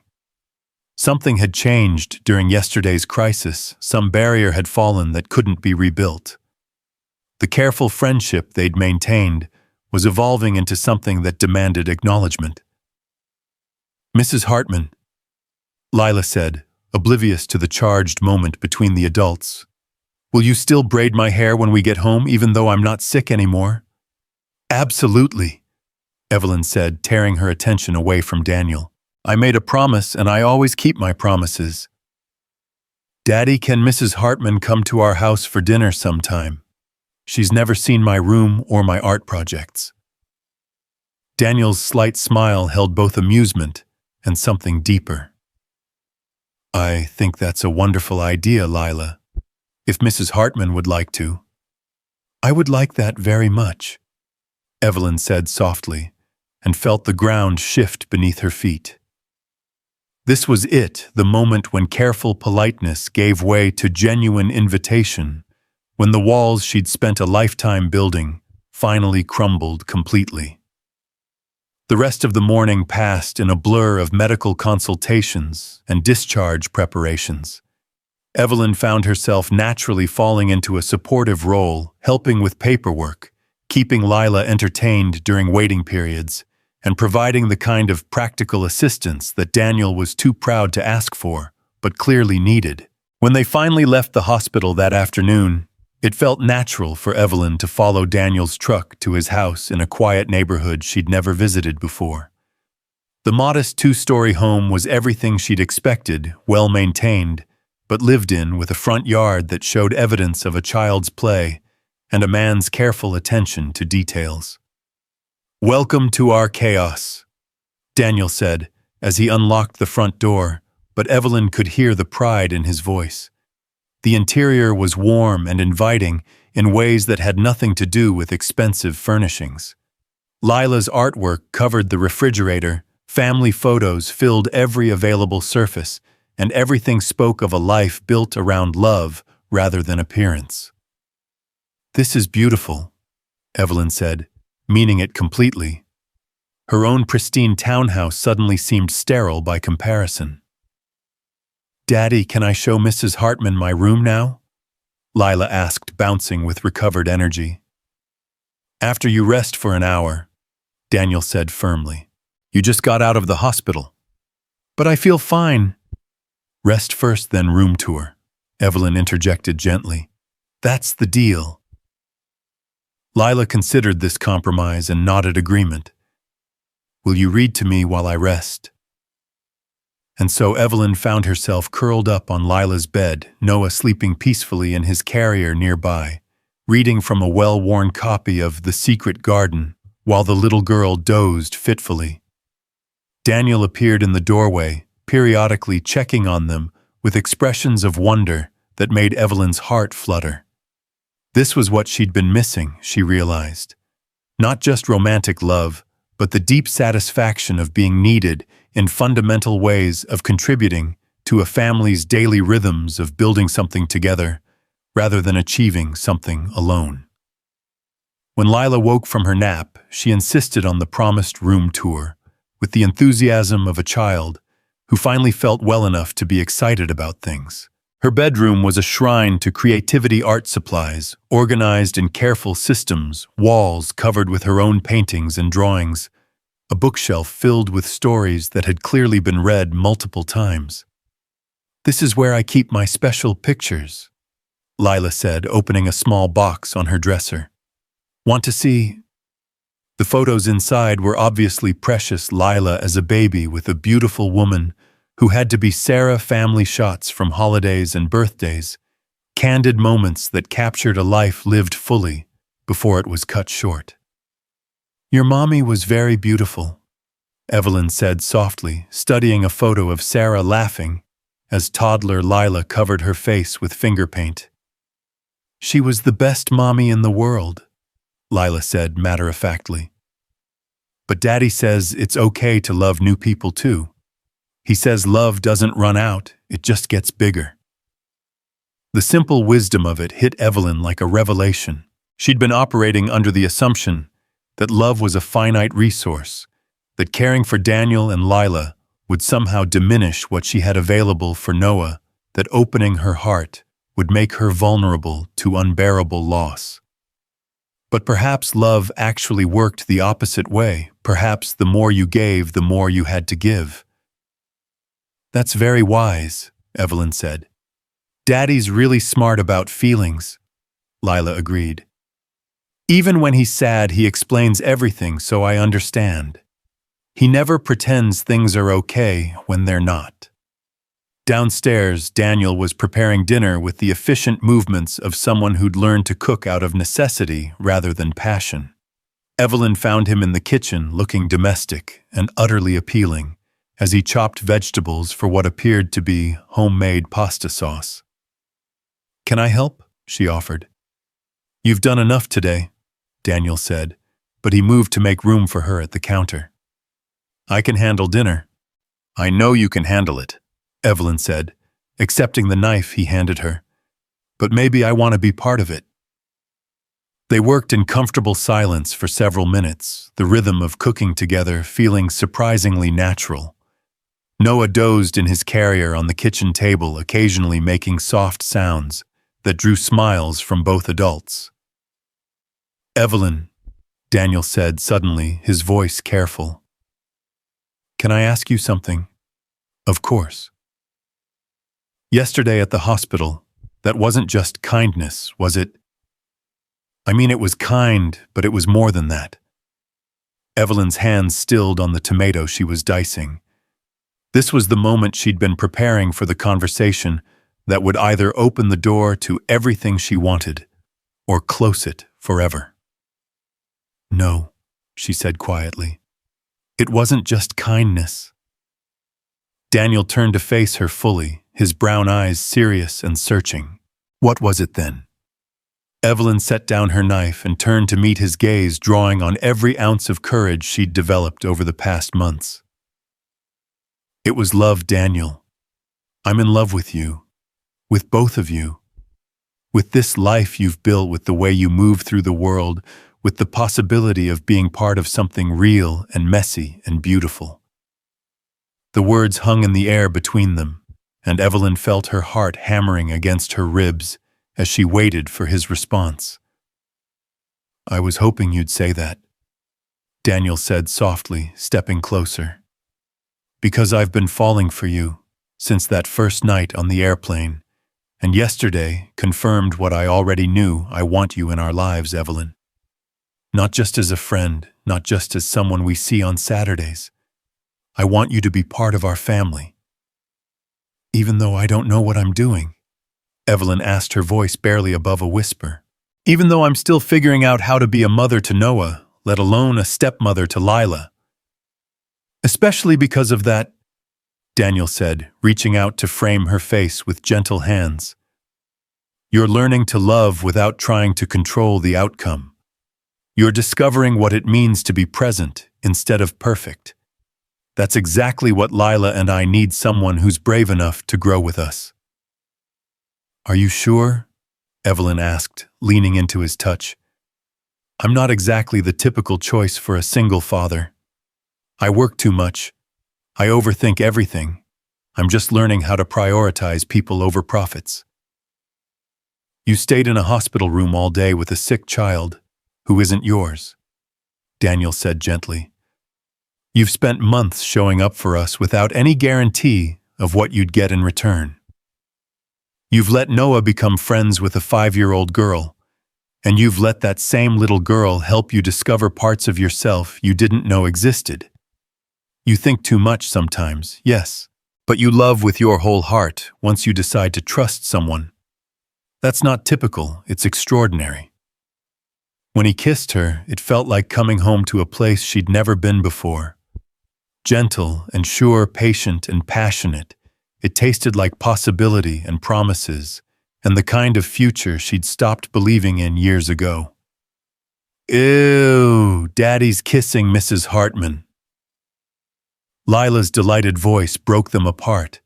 Something had changed during yesterday's crisis, some barrier had fallen that couldn't be rebuilt. The careful friendship they'd maintained was evolving into something that demanded acknowledgement. "Mrs. Hartman," Lila said, oblivious to the charged moment between the adults, "will you still braid my hair when we get home even though I'm not sick anymore?" "Absolutely," Evelyn said, tearing her attention away from Daniel. "I made a promise and I always keep my promises." "Daddy, can Mrs. Hartman come to our house for dinner sometime? She's never seen my room or my art projects." Daniel's slight smile held both amusement and something deeper. "I think that's a wonderful idea, Lila. If Mrs. Hartman would like to." "I would like that very much," Evelyn said softly, and felt the ground shift beneath her feet. This was it, the moment when careful politeness gave way to genuine invitation, when the walls she'd spent a lifetime building finally crumbled completely. The rest of the morning passed in a blur of medical consultations and discharge preparations. Evelyn found herself naturally falling into a supportive role, helping with paperwork, keeping Lila entertained during waiting periods, and providing the kind of practical assistance that Daniel was too proud to ask for, but clearly needed. When they finally left the hospital that afternoon, it felt natural for Evelyn to follow Daniel's truck to his house in a quiet neighborhood she'd never visited before. The modest two-story home was everything she'd expected, well-maintained, but lived in with a front yard that showed evidence of a child's play and a man's careful attention to details. "Welcome to our chaos," Daniel said as he unlocked the front door, but Evelyn could hear the pride in his voice. The interior was warm and inviting in ways that had nothing to do with expensive furnishings. Lila's artwork covered the refrigerator, family photos filled every available surface, and everything spoke of a life built around love rather than appearance. "This is beautiful," Evelyn said, meaning it completely. Her own pristine townhouse suddenly seemed sterile by comparison. "Daddy, can I show Mrs. Hartman my room now?" Lila asked, bouncing with recovered energy. "After you rest for an hour," Daniel said firmly. "You just got out of the hospital." "But I feel fine." "Rest first, then room tour," Evelyn interjected gently. "That's the deal." Lila considered this compromise and nodded agreement. "Will you read to me while I rest?" And so Evelyn found herself curled up on Lila's bed, Noah sleeping peacefully in his carrier nearby, reading from a well-worn copy of The Secret Garden, while the little girl dozed fitfully. Daniel appeared in the doorway, periodically checking on them with expressions of wonder that made Evelyn's heart flutter. This was what she'd been missing, she realized. Not just romantic love, but the deep satisfaction of being needed in fundamental ways of contributing to a family's daily rhythms of building something together, rather than achieving something alone. When Lila woke from her nap, she insisted on the promised room tour, with the enthusiasm of a child who finally felt well enough to be excited about things. Her bedroom was a shrine to creativity art supplies, organized in careful systems, walls covered with her own paintings and drawings, a bookshelf filled with stories that had clearly been read multiple times. "This is where I keep my special pictures," Lila said, opening a small box on her dresser. "Want to see?" The photos inside were obviously precious Lila as a baby with a beautiful woman who had to be Sarah family shots from holidays and birthdays, candid moments that captured a life lived fully before it was cut short. "Your mommy was very beautiful," Evelyn said softly, studying a photo of Sarah laughing as toddler Lila covered her face with finger paint. "She was the best mommy in the world," Lila said matter-of-factly. "But Daddy says it's okay to love new people too. He says love doesn't run out, it just gets bigger." The simple wisdom of it hit Evelyn like a revelation. She'd been operating under the assumption that love was a finite resource, that caring for Daniel and Lila would somehow diminish what she had available for Noah, that opening her heart would make her vulnerable to unbearable loss. But perhaps love actually worked the opposite way. Perhaps the more you gave, the more you had to give. "That's very wise," Evelyn said. "Daddy's really smart about feelings," Lila agreed. "Even when he's sad, he explains everything so I understand. He never pretends things are okay when they're not." Downstairs, Daniel was preparing dinner with the efficient movements of someone who'd learned to cook out of necessity rather than passion. Evelyn found him in the kitchen, looking domestic and utterly appealing, as he chopped vegetables for what appeared to be homemade pasta sauce. "Can I help?" she offered. "You've done enough today," Daniel said, but he moved to make room for her at the counter. "I can handle dinner." "I know you can handle it," Evelyn said, accepting the knife he handed her. "But maybe I want to be part of it." They worked in comfortable silence for several minutes, the rhythm of cooking together feeling surprisingly natural. Noah dozed in his carrier on the kitchen table, occasionally making soft sounds that drew smiles from both adults. "Evelyn," Daniel said suddenly, his voice careful. "Can I ask you something?" "Of course." "Yesterday at the hospital, that wasn't just kindness, was it?" "I mean, it was kind, but it was more than that." Evelyn's hands stilled on the tomato she was dicing. This was the moment she'd been preparing for the conversation that would either open the door to everything she wanted or close it forever. "No," she said quietly. "It wasn't just kindness." Daniel turned to face her fully, his brown eyes serious and searching. "What was it then?" Evelyn set down her knife and turned to meet his gaze, drawing on every ounce of courage she'd developed over the past months. "It was love, Daniel. I'm in love with you, with both of you, with this life you've built, with the way you move through the world, with the possibility of being part of something real and messy and beautiful." The words hung in the air between them, and Evelyn felt her heart hammering against her ribs as she waited for his response. "I was hoping you'd say that," Daniel said softly, stepping closer. "Because I've been falling for you since that first night on the airplane, and yesterday confirmed what I already knew. I want you in our lives, Evelyn. Not just as a friend, not just as someone we see on Saturdays. I want you to be part of our family." "Even though I don't know what I'm doing?" Evelyn asked, her voice barely above a whisper. "Even though I'm still figuring out how to be a mother to Noah, let alone a stepmother to Lila." "Especially because of that," Daniel said, reaching out to frame her face with gentle hands. "You're learning to love without trying to control the outcome. You're discovering what it means to be present instead of perfect. That's exactly what Lila and I need, someone who's brave enough to grow with us." "Are you sure?" Evelyn asked, leaning into his touch. "I'm not exactly the typical choice for a single father. I work too much. I overthink everything. I'm just learning how to prioritize people over profits." "You stayed in a hospital room all day with a sick child who isn't yours," Daniel said gently. "You've spent months showing up for us without any guarantee of what you'd get in return. You've let Noah become friends with a 5-year-old girl, and you've let that same little girl help you discover parts of yourself you didn't know existed. You think too much sometimes, yes, but you love with your whole heart once you decide to trust someone. That's not typical, it's extraordinary." When he kissed her, it felt like coming home to a place she'd never been before. Gentle and sure, patient and passionate, it tasted like possibility and promises, and the kind of future she'd stopped believing in years ago. "Ew, Daddy's kissing Mrs. Hartman." Lila's delighted voice broke them apart,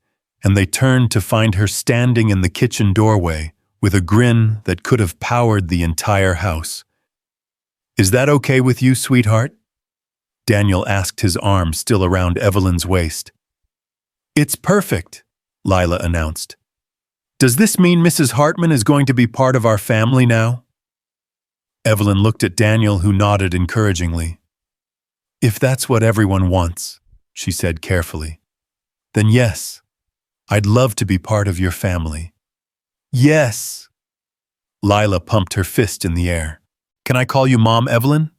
and they turned to find her standing in the kitchen doorway with a grin that could have powered the entire house. "Is that okay with you, sweetheart?" Daniel asked, his arm still around Evelyn's waist. "It's perfect," Lila announced. "Does this mean Mrs. Hartman is going to be part of our family now?" Evelyn looked at Daniel, who nodded encouragingly. "If that's what everyone wants," she said carefully, "then yes, I'd love to be part of your family." "Yes!" Lila pumped her fist in the air. "Can I call you Mom, Evelyn?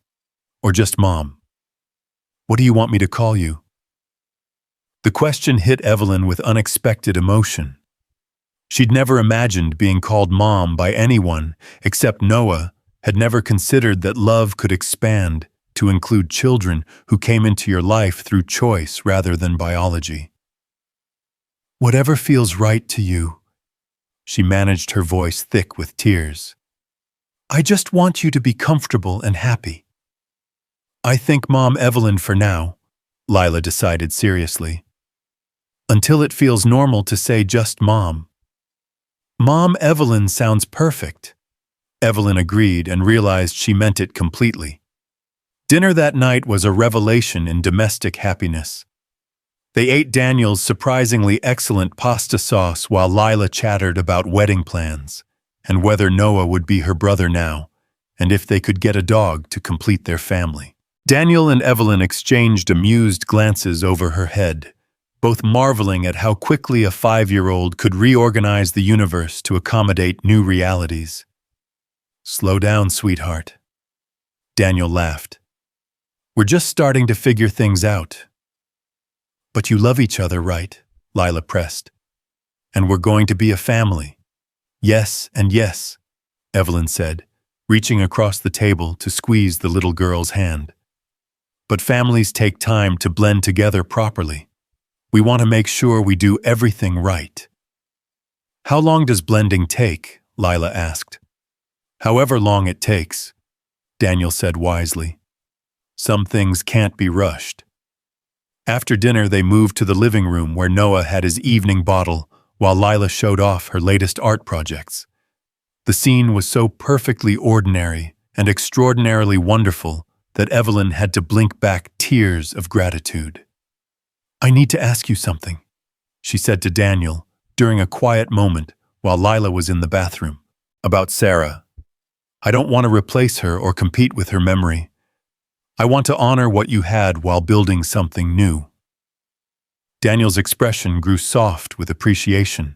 Or just Mom? What do you want me to call you?" The question hit Evelyn with unexpected emotion. She'd never imagined being called Mom by anyone except Noah, had never considered that love could expand to include children who came into your life through choice rather than biology. "Whatever feels right to you," she managed, her voice thick with tears. "I just want you to be comfortable and happy." "I think Mom Evelyn for now," Lila decided seriously. "Until it feels normal to say just Mom." "Mom Evelyn sounds perfect," Evelyn agreed and realized she meant it completely. Dinner that night was a revelation in domestic happiness. They ate Daniel's surprisingly excellent pasta sauce while Lila chattered about wedding plans and whether Noah would be her brother now, and if they could get a dog to complete their family. Daniel and Evelyn exchanged amused glances over her head, both marveling at how quickly a 5-year-old could reorganize the universe to accommodate new realities. "Slow down, sweetheart," Daniel laughed. We're just starting to figure things out. But you love each other, right? Lila pressed. And we're going to be a family. Yes and yes, Evelyn said, reaching across the table to squeeze the little girl's hand. But families take time to blend together properly. We want to make sure we do everything right. How long does blending take? Lila asked. However long it takes, Daniel said wisely. Some things can't be rushed. After dinner, they moved to the living room where Noah had his evening bottle while Lila showed off her latest art projects. The scene was so perfectly ordinary and extraordinarily wonderful that Evelyn had to blink back tears of gratitude. I need to ask you something, she said to Daniel during a quiet moment while Lila was in the bathroom. About Sarah. I don't want to replace her or compete with her memory. I want to honor what you had while building something new. Daniel's expression grew soft with appreciation.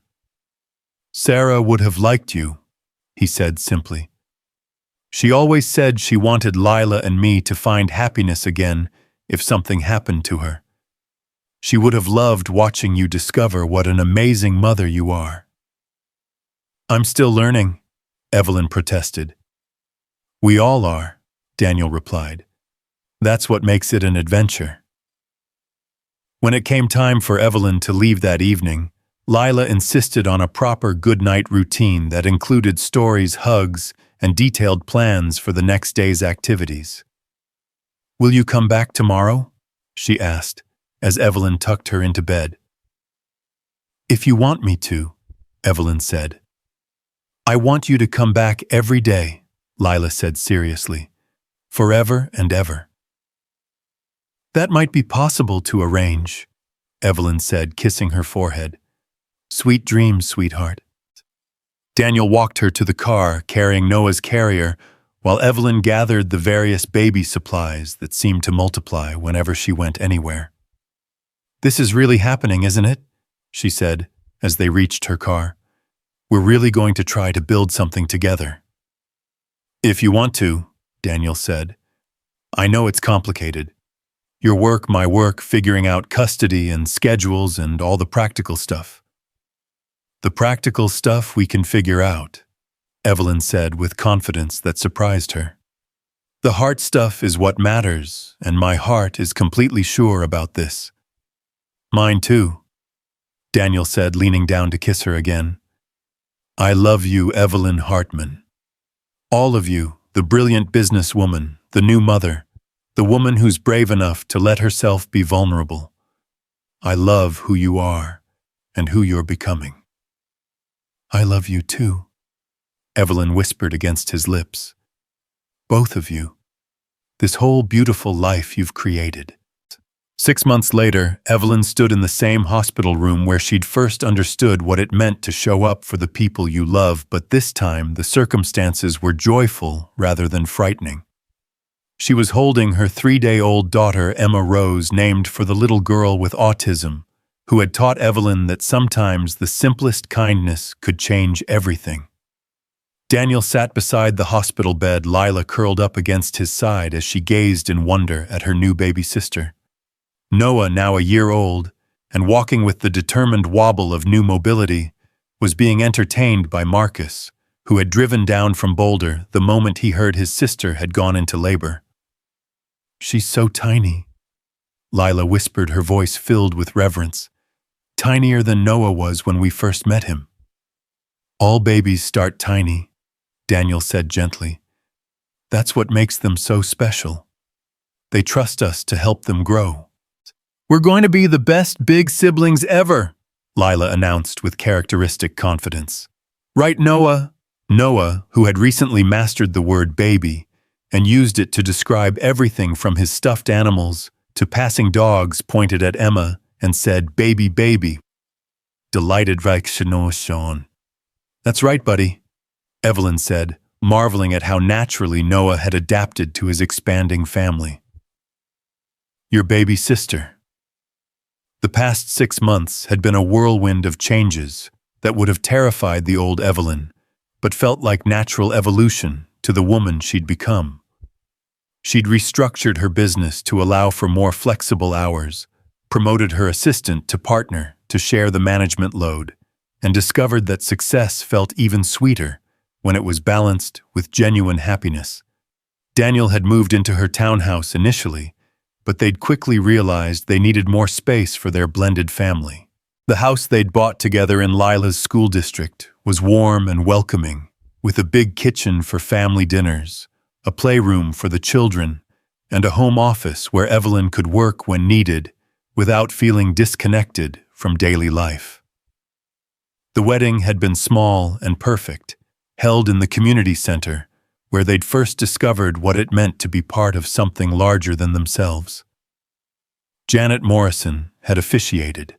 Sarah would have liked you, he said simply. She always said she wanted Lila and me to find happiness again if something happened to her. She would have loved watching you discover what an amazing mother you are. I'm still learning, Evelyn protested. We all are, Daniel replied. That's what makes it an adventure. When it came time for Evelyn to leave that evening, Lila insisted on a proper good-night routine that included stories, hugs, and detailed plans for the next day's activities. Will you come back tomorrow? She asked, as Evelyn tucked her into bed. If you want me to, Evelyn said. I want you to come back every day, Lila said seriously, forever and ever. That might be possible to arrange, Evelyn said, kissing her forehead. Sweet dreams, sweetheart. Daniel walked her to the car, carrying Noah's carrier, while Evelyn gathered the various baby supplies that seemed to multiply whenever she went anywhere. This is really happening, isn't it? She said, as they reached her car. We're really going to try to build something together. If you want to, Daniel said. I know it's complicated. Your work, my work, figuring out custody and schedules and all the practical stuff. The practical stuff we can figure out, Evelyn said with confidence that surprised her. The heart stuff is what matters, and my heart is completely sure about this. Mine too, Daniel said, leaning down to kiss her again. I love you, Evelyn Hartman. All of you, the brilliant businesswoman, the new mother, the woman who's brave enough to let herself be vulnerable. I love who you are and who you're becoming. I love you too, Evelyn whispered against his lips. Both of you. This whole beautiful life you've created. 6 months later, Evelyn stood in the same hospital room where she'd first understood what it meant to show up for the people you love, but this time the circumstances were joyful rather than frightening. She was holding her 3-day-old daughter, Emma Rose, named for the little girl with autism, who had taught Evelyn that sometimes the simplest kindness could change everything. Daniel sat beside the hospital bed, Lila curled up against his side as she gazed in wonder at her new baby sister. Noah, now a year old, and walking with the determined wobble of new mobility, was being entertained by Marcus, who had driven down from Boulder the moment he heard his sister had gone into labor. She's so tiny, Lila whispered, her voice filled with reverence. Tinier than Noah was when we first met him. All babies start tiny, Daniel said gently. That's what makes them so special. They trust us to help them grow. We're going to be the best big siblings ever, Lila announced with characteristic confidence. Right, Noah? Noah, who had recently mastered the word baby and used it to describe everything from his stuffed animals to passing dogs, pointed at Emma and said, baby, baby. Delighted Sean. That's right, buddy, Evelyn said, marveling at how naturally Noah had adapted to his expanding family. Your baby sister. The past 6 months had been a whirlwind of changes that would have terrified the old Evelyn, but felt like natural evolution to the woman she'd become. She'd restructured her business to allow for more flexible hours, promoted her assistant to partner to share the management load, and discovered that success felt even sweeter when it was balanced with genuine happiness. Daniel had moved into her townhouse initially, but they'd quickly realized they needed more space for their blended family. The house they'd bought together in Lila's school district was warm and welcoming, with a big kitchen for family dinners, a playroom for the children, and a home office where Evelyn could work when needed without feeling disconnected from daily life. The wedding had been small and perfect, held in the community center, where they'd first discovered what it meant to be part of something larger than themselves. Janet Morrison had officiated.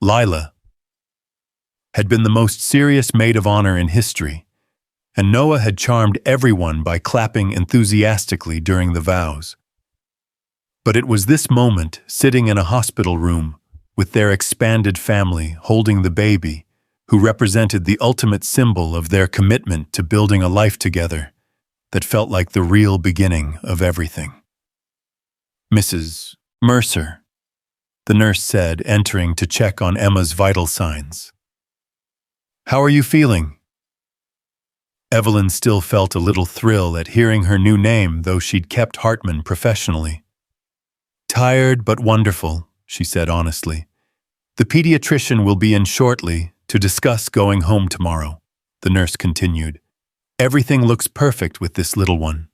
Lila had been the most serious maid of honor in history, and Noah had charmed everyone by clapping enthusiastically during the vows. But it was this moment, sitting in a hospital room, with their expanded family holding the baby, who represented the ultimate symbol of their commitment to building a life together, that felt like the real beginning of everything. "Mrs. Mercer," the nurse said, entering to check on Emma's vital signs. "How are you feeling?" Evelyn still felt a little thrill at hearing her new name, though she'd kept Hartman professionally. "Tired but wonderful," she said honestly. "The pediatrician will be in shortly to discuss going home tomorrow," the nurse continued. "Everything looks perfect with this little one."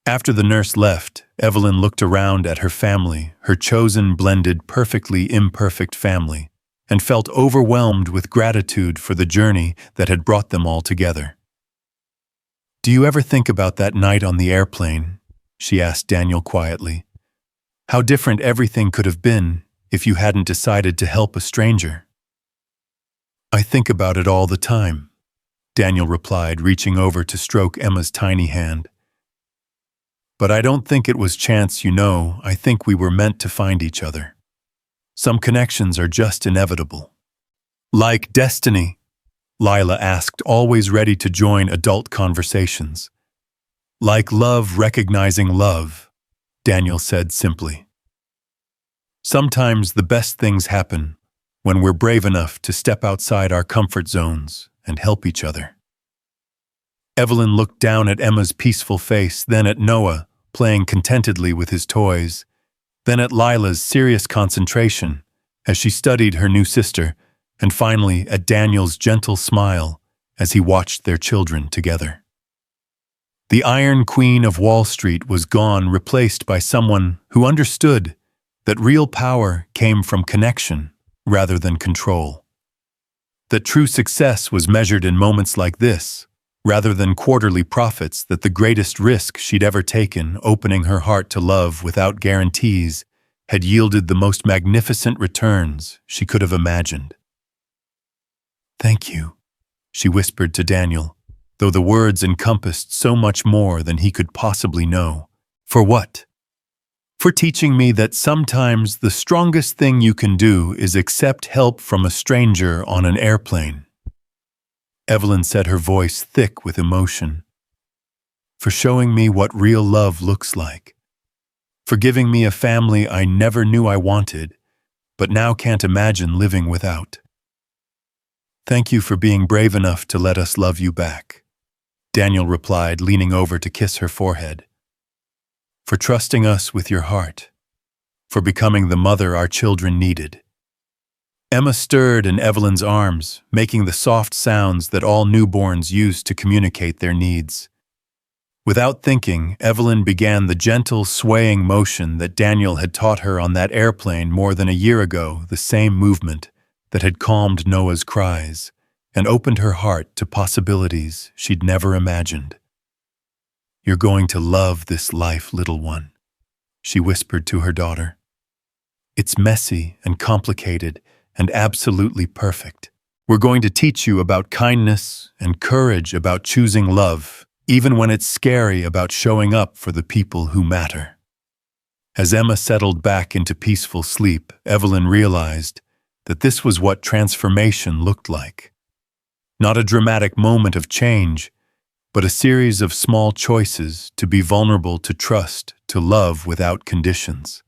After the nurse left, Evelyn looked around at her family, her chosen, blended, perfectly imperfect family, and felt overwhelmed with gratitude for the journey that had brought them all together. "Do you ever think about that night on the airplane?" she asked Daniel quietly. "How different everything could have been if you hadn't decided to help a stranger?" "I think about it all the time," Daniel replied, reaching over to stroke Emma's tiny hand. "But I don't think it was chance, I think we were meant to find each other. Some connections are just inevitable." "Like destiny?" Lila asked, always ready to join adult conversations. "Like love recognizing love," Daniel said simply. "Sometimes the best things happen when we're brave enough to step outside our comfort zones and help each other." Evelyn looked down at Emma's peaceful face, then at Noah, playing contentedly with his toys, then at Lila's serious concentration as she studied her new sister, and finally at Daniel's gentle smile as he watched their children together. The Iron Queen of Wall Street was gone, replaced by someone who understood that real power came from connection rather than control. That true success was measured in moments like this, rather than quarterly profits, that the greatest risk she'd ever taken, opening her heart to love without guarantees, had yielded the most magnificent returns she could have imagined. "Thank you," she whispered to Daniel, though the words encompassed so much more than he could possibly know. "For what?" "For teaching me that sometimes the strongest thing you can do is accept help from a stranger on an airplane." Evelyn said, her voice thick with emotion. "For showing me what real love looks like. For giving me a family I never knew I wanted, but now can't imagine living without. Thank you for being brave enough to let us love you back," Daniel replied, leaning over to kiss her forehead. "For trusting us with your heart. For becoming the mother our children needed." Emma stirred in Evelyn's arms, making the soft sounds that all newborns use to communicate their needs. Without thinking, Evelyn began the gentle, swaying motion that Daniel had taught her on that airplane more than a year ago, the same movement that had calmed Noah's cries and opened her heart to possibilities she'd never imagined. "You're going to love this life, little one," she whispered to her daughter. "It's messy and complicated and absolutely perfect. We're going to teach you about kindness and courage, about choosing love, even when it's scary, about showing up for the people who matter." As Emma settled back into peaceful sleep, Evelyn realized that this was what transformation looked like. Not a dramatic moment of change, but a series of small choices to be vulnerable, to trust, to love without conditions.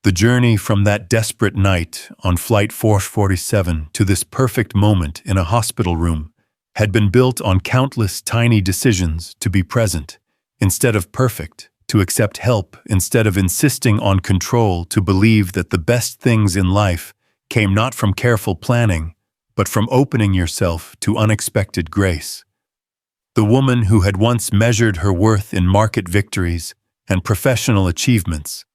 The journey from that desperate night on Flight 447 to this perfect moment in a hospital room had been built on countless tiny decisions to be present instead of perfect, to accept help instead of insisting on control, to believe that the best things in life came not from careful planning, but from opening yourself to unexpected grace. The woman who had once measured her worth in market victories and professional achievements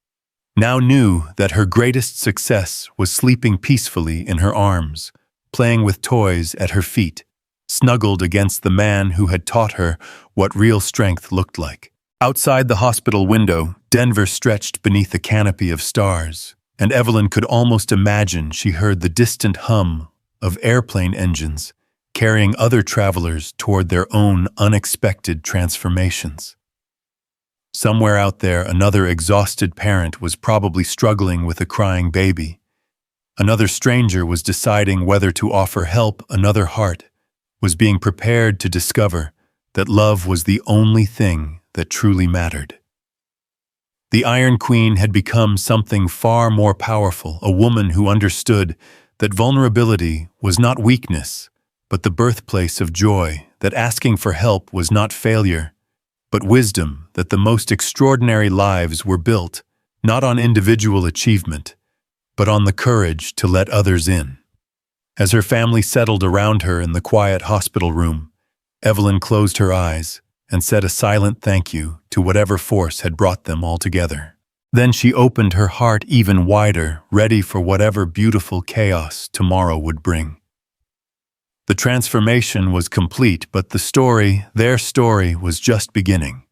now knew that her greatest success was sleeping peacefully in her arms, playing with toys at her feet, snuggled against the man who had taught her what real strength looked like. Outside the hospital window, Denver stretched beneath a canopy of stars, and Evelyn could almost imagine she heard the distant hum of airplane engines carrying other travelers toward their own unexpected transformations. Somewhere out there, another exhausted parent was probably struggling with a crying baby. Another stranger was deciding whether to offer help. Another heart was being prepared to discover that love was the only thing that truly mattered. The Iron Queen had become something far more powerful, a woman who understood that vulnerability was not weakness, but the birthplace of joy, that asking for help was not failure, but wisdom, that the most extraordinary lives were built not on individual achievement, but on the courage to let others in. As her family settled around her in the quiet hospital room, Evelyn closed her eyes and said a silent thank you to whatever force had brought them all together. Then she opened her heart even wider, ready for whatever beautiful chaos tomorrow would bring. The transformation was complete, but their story was just beginning.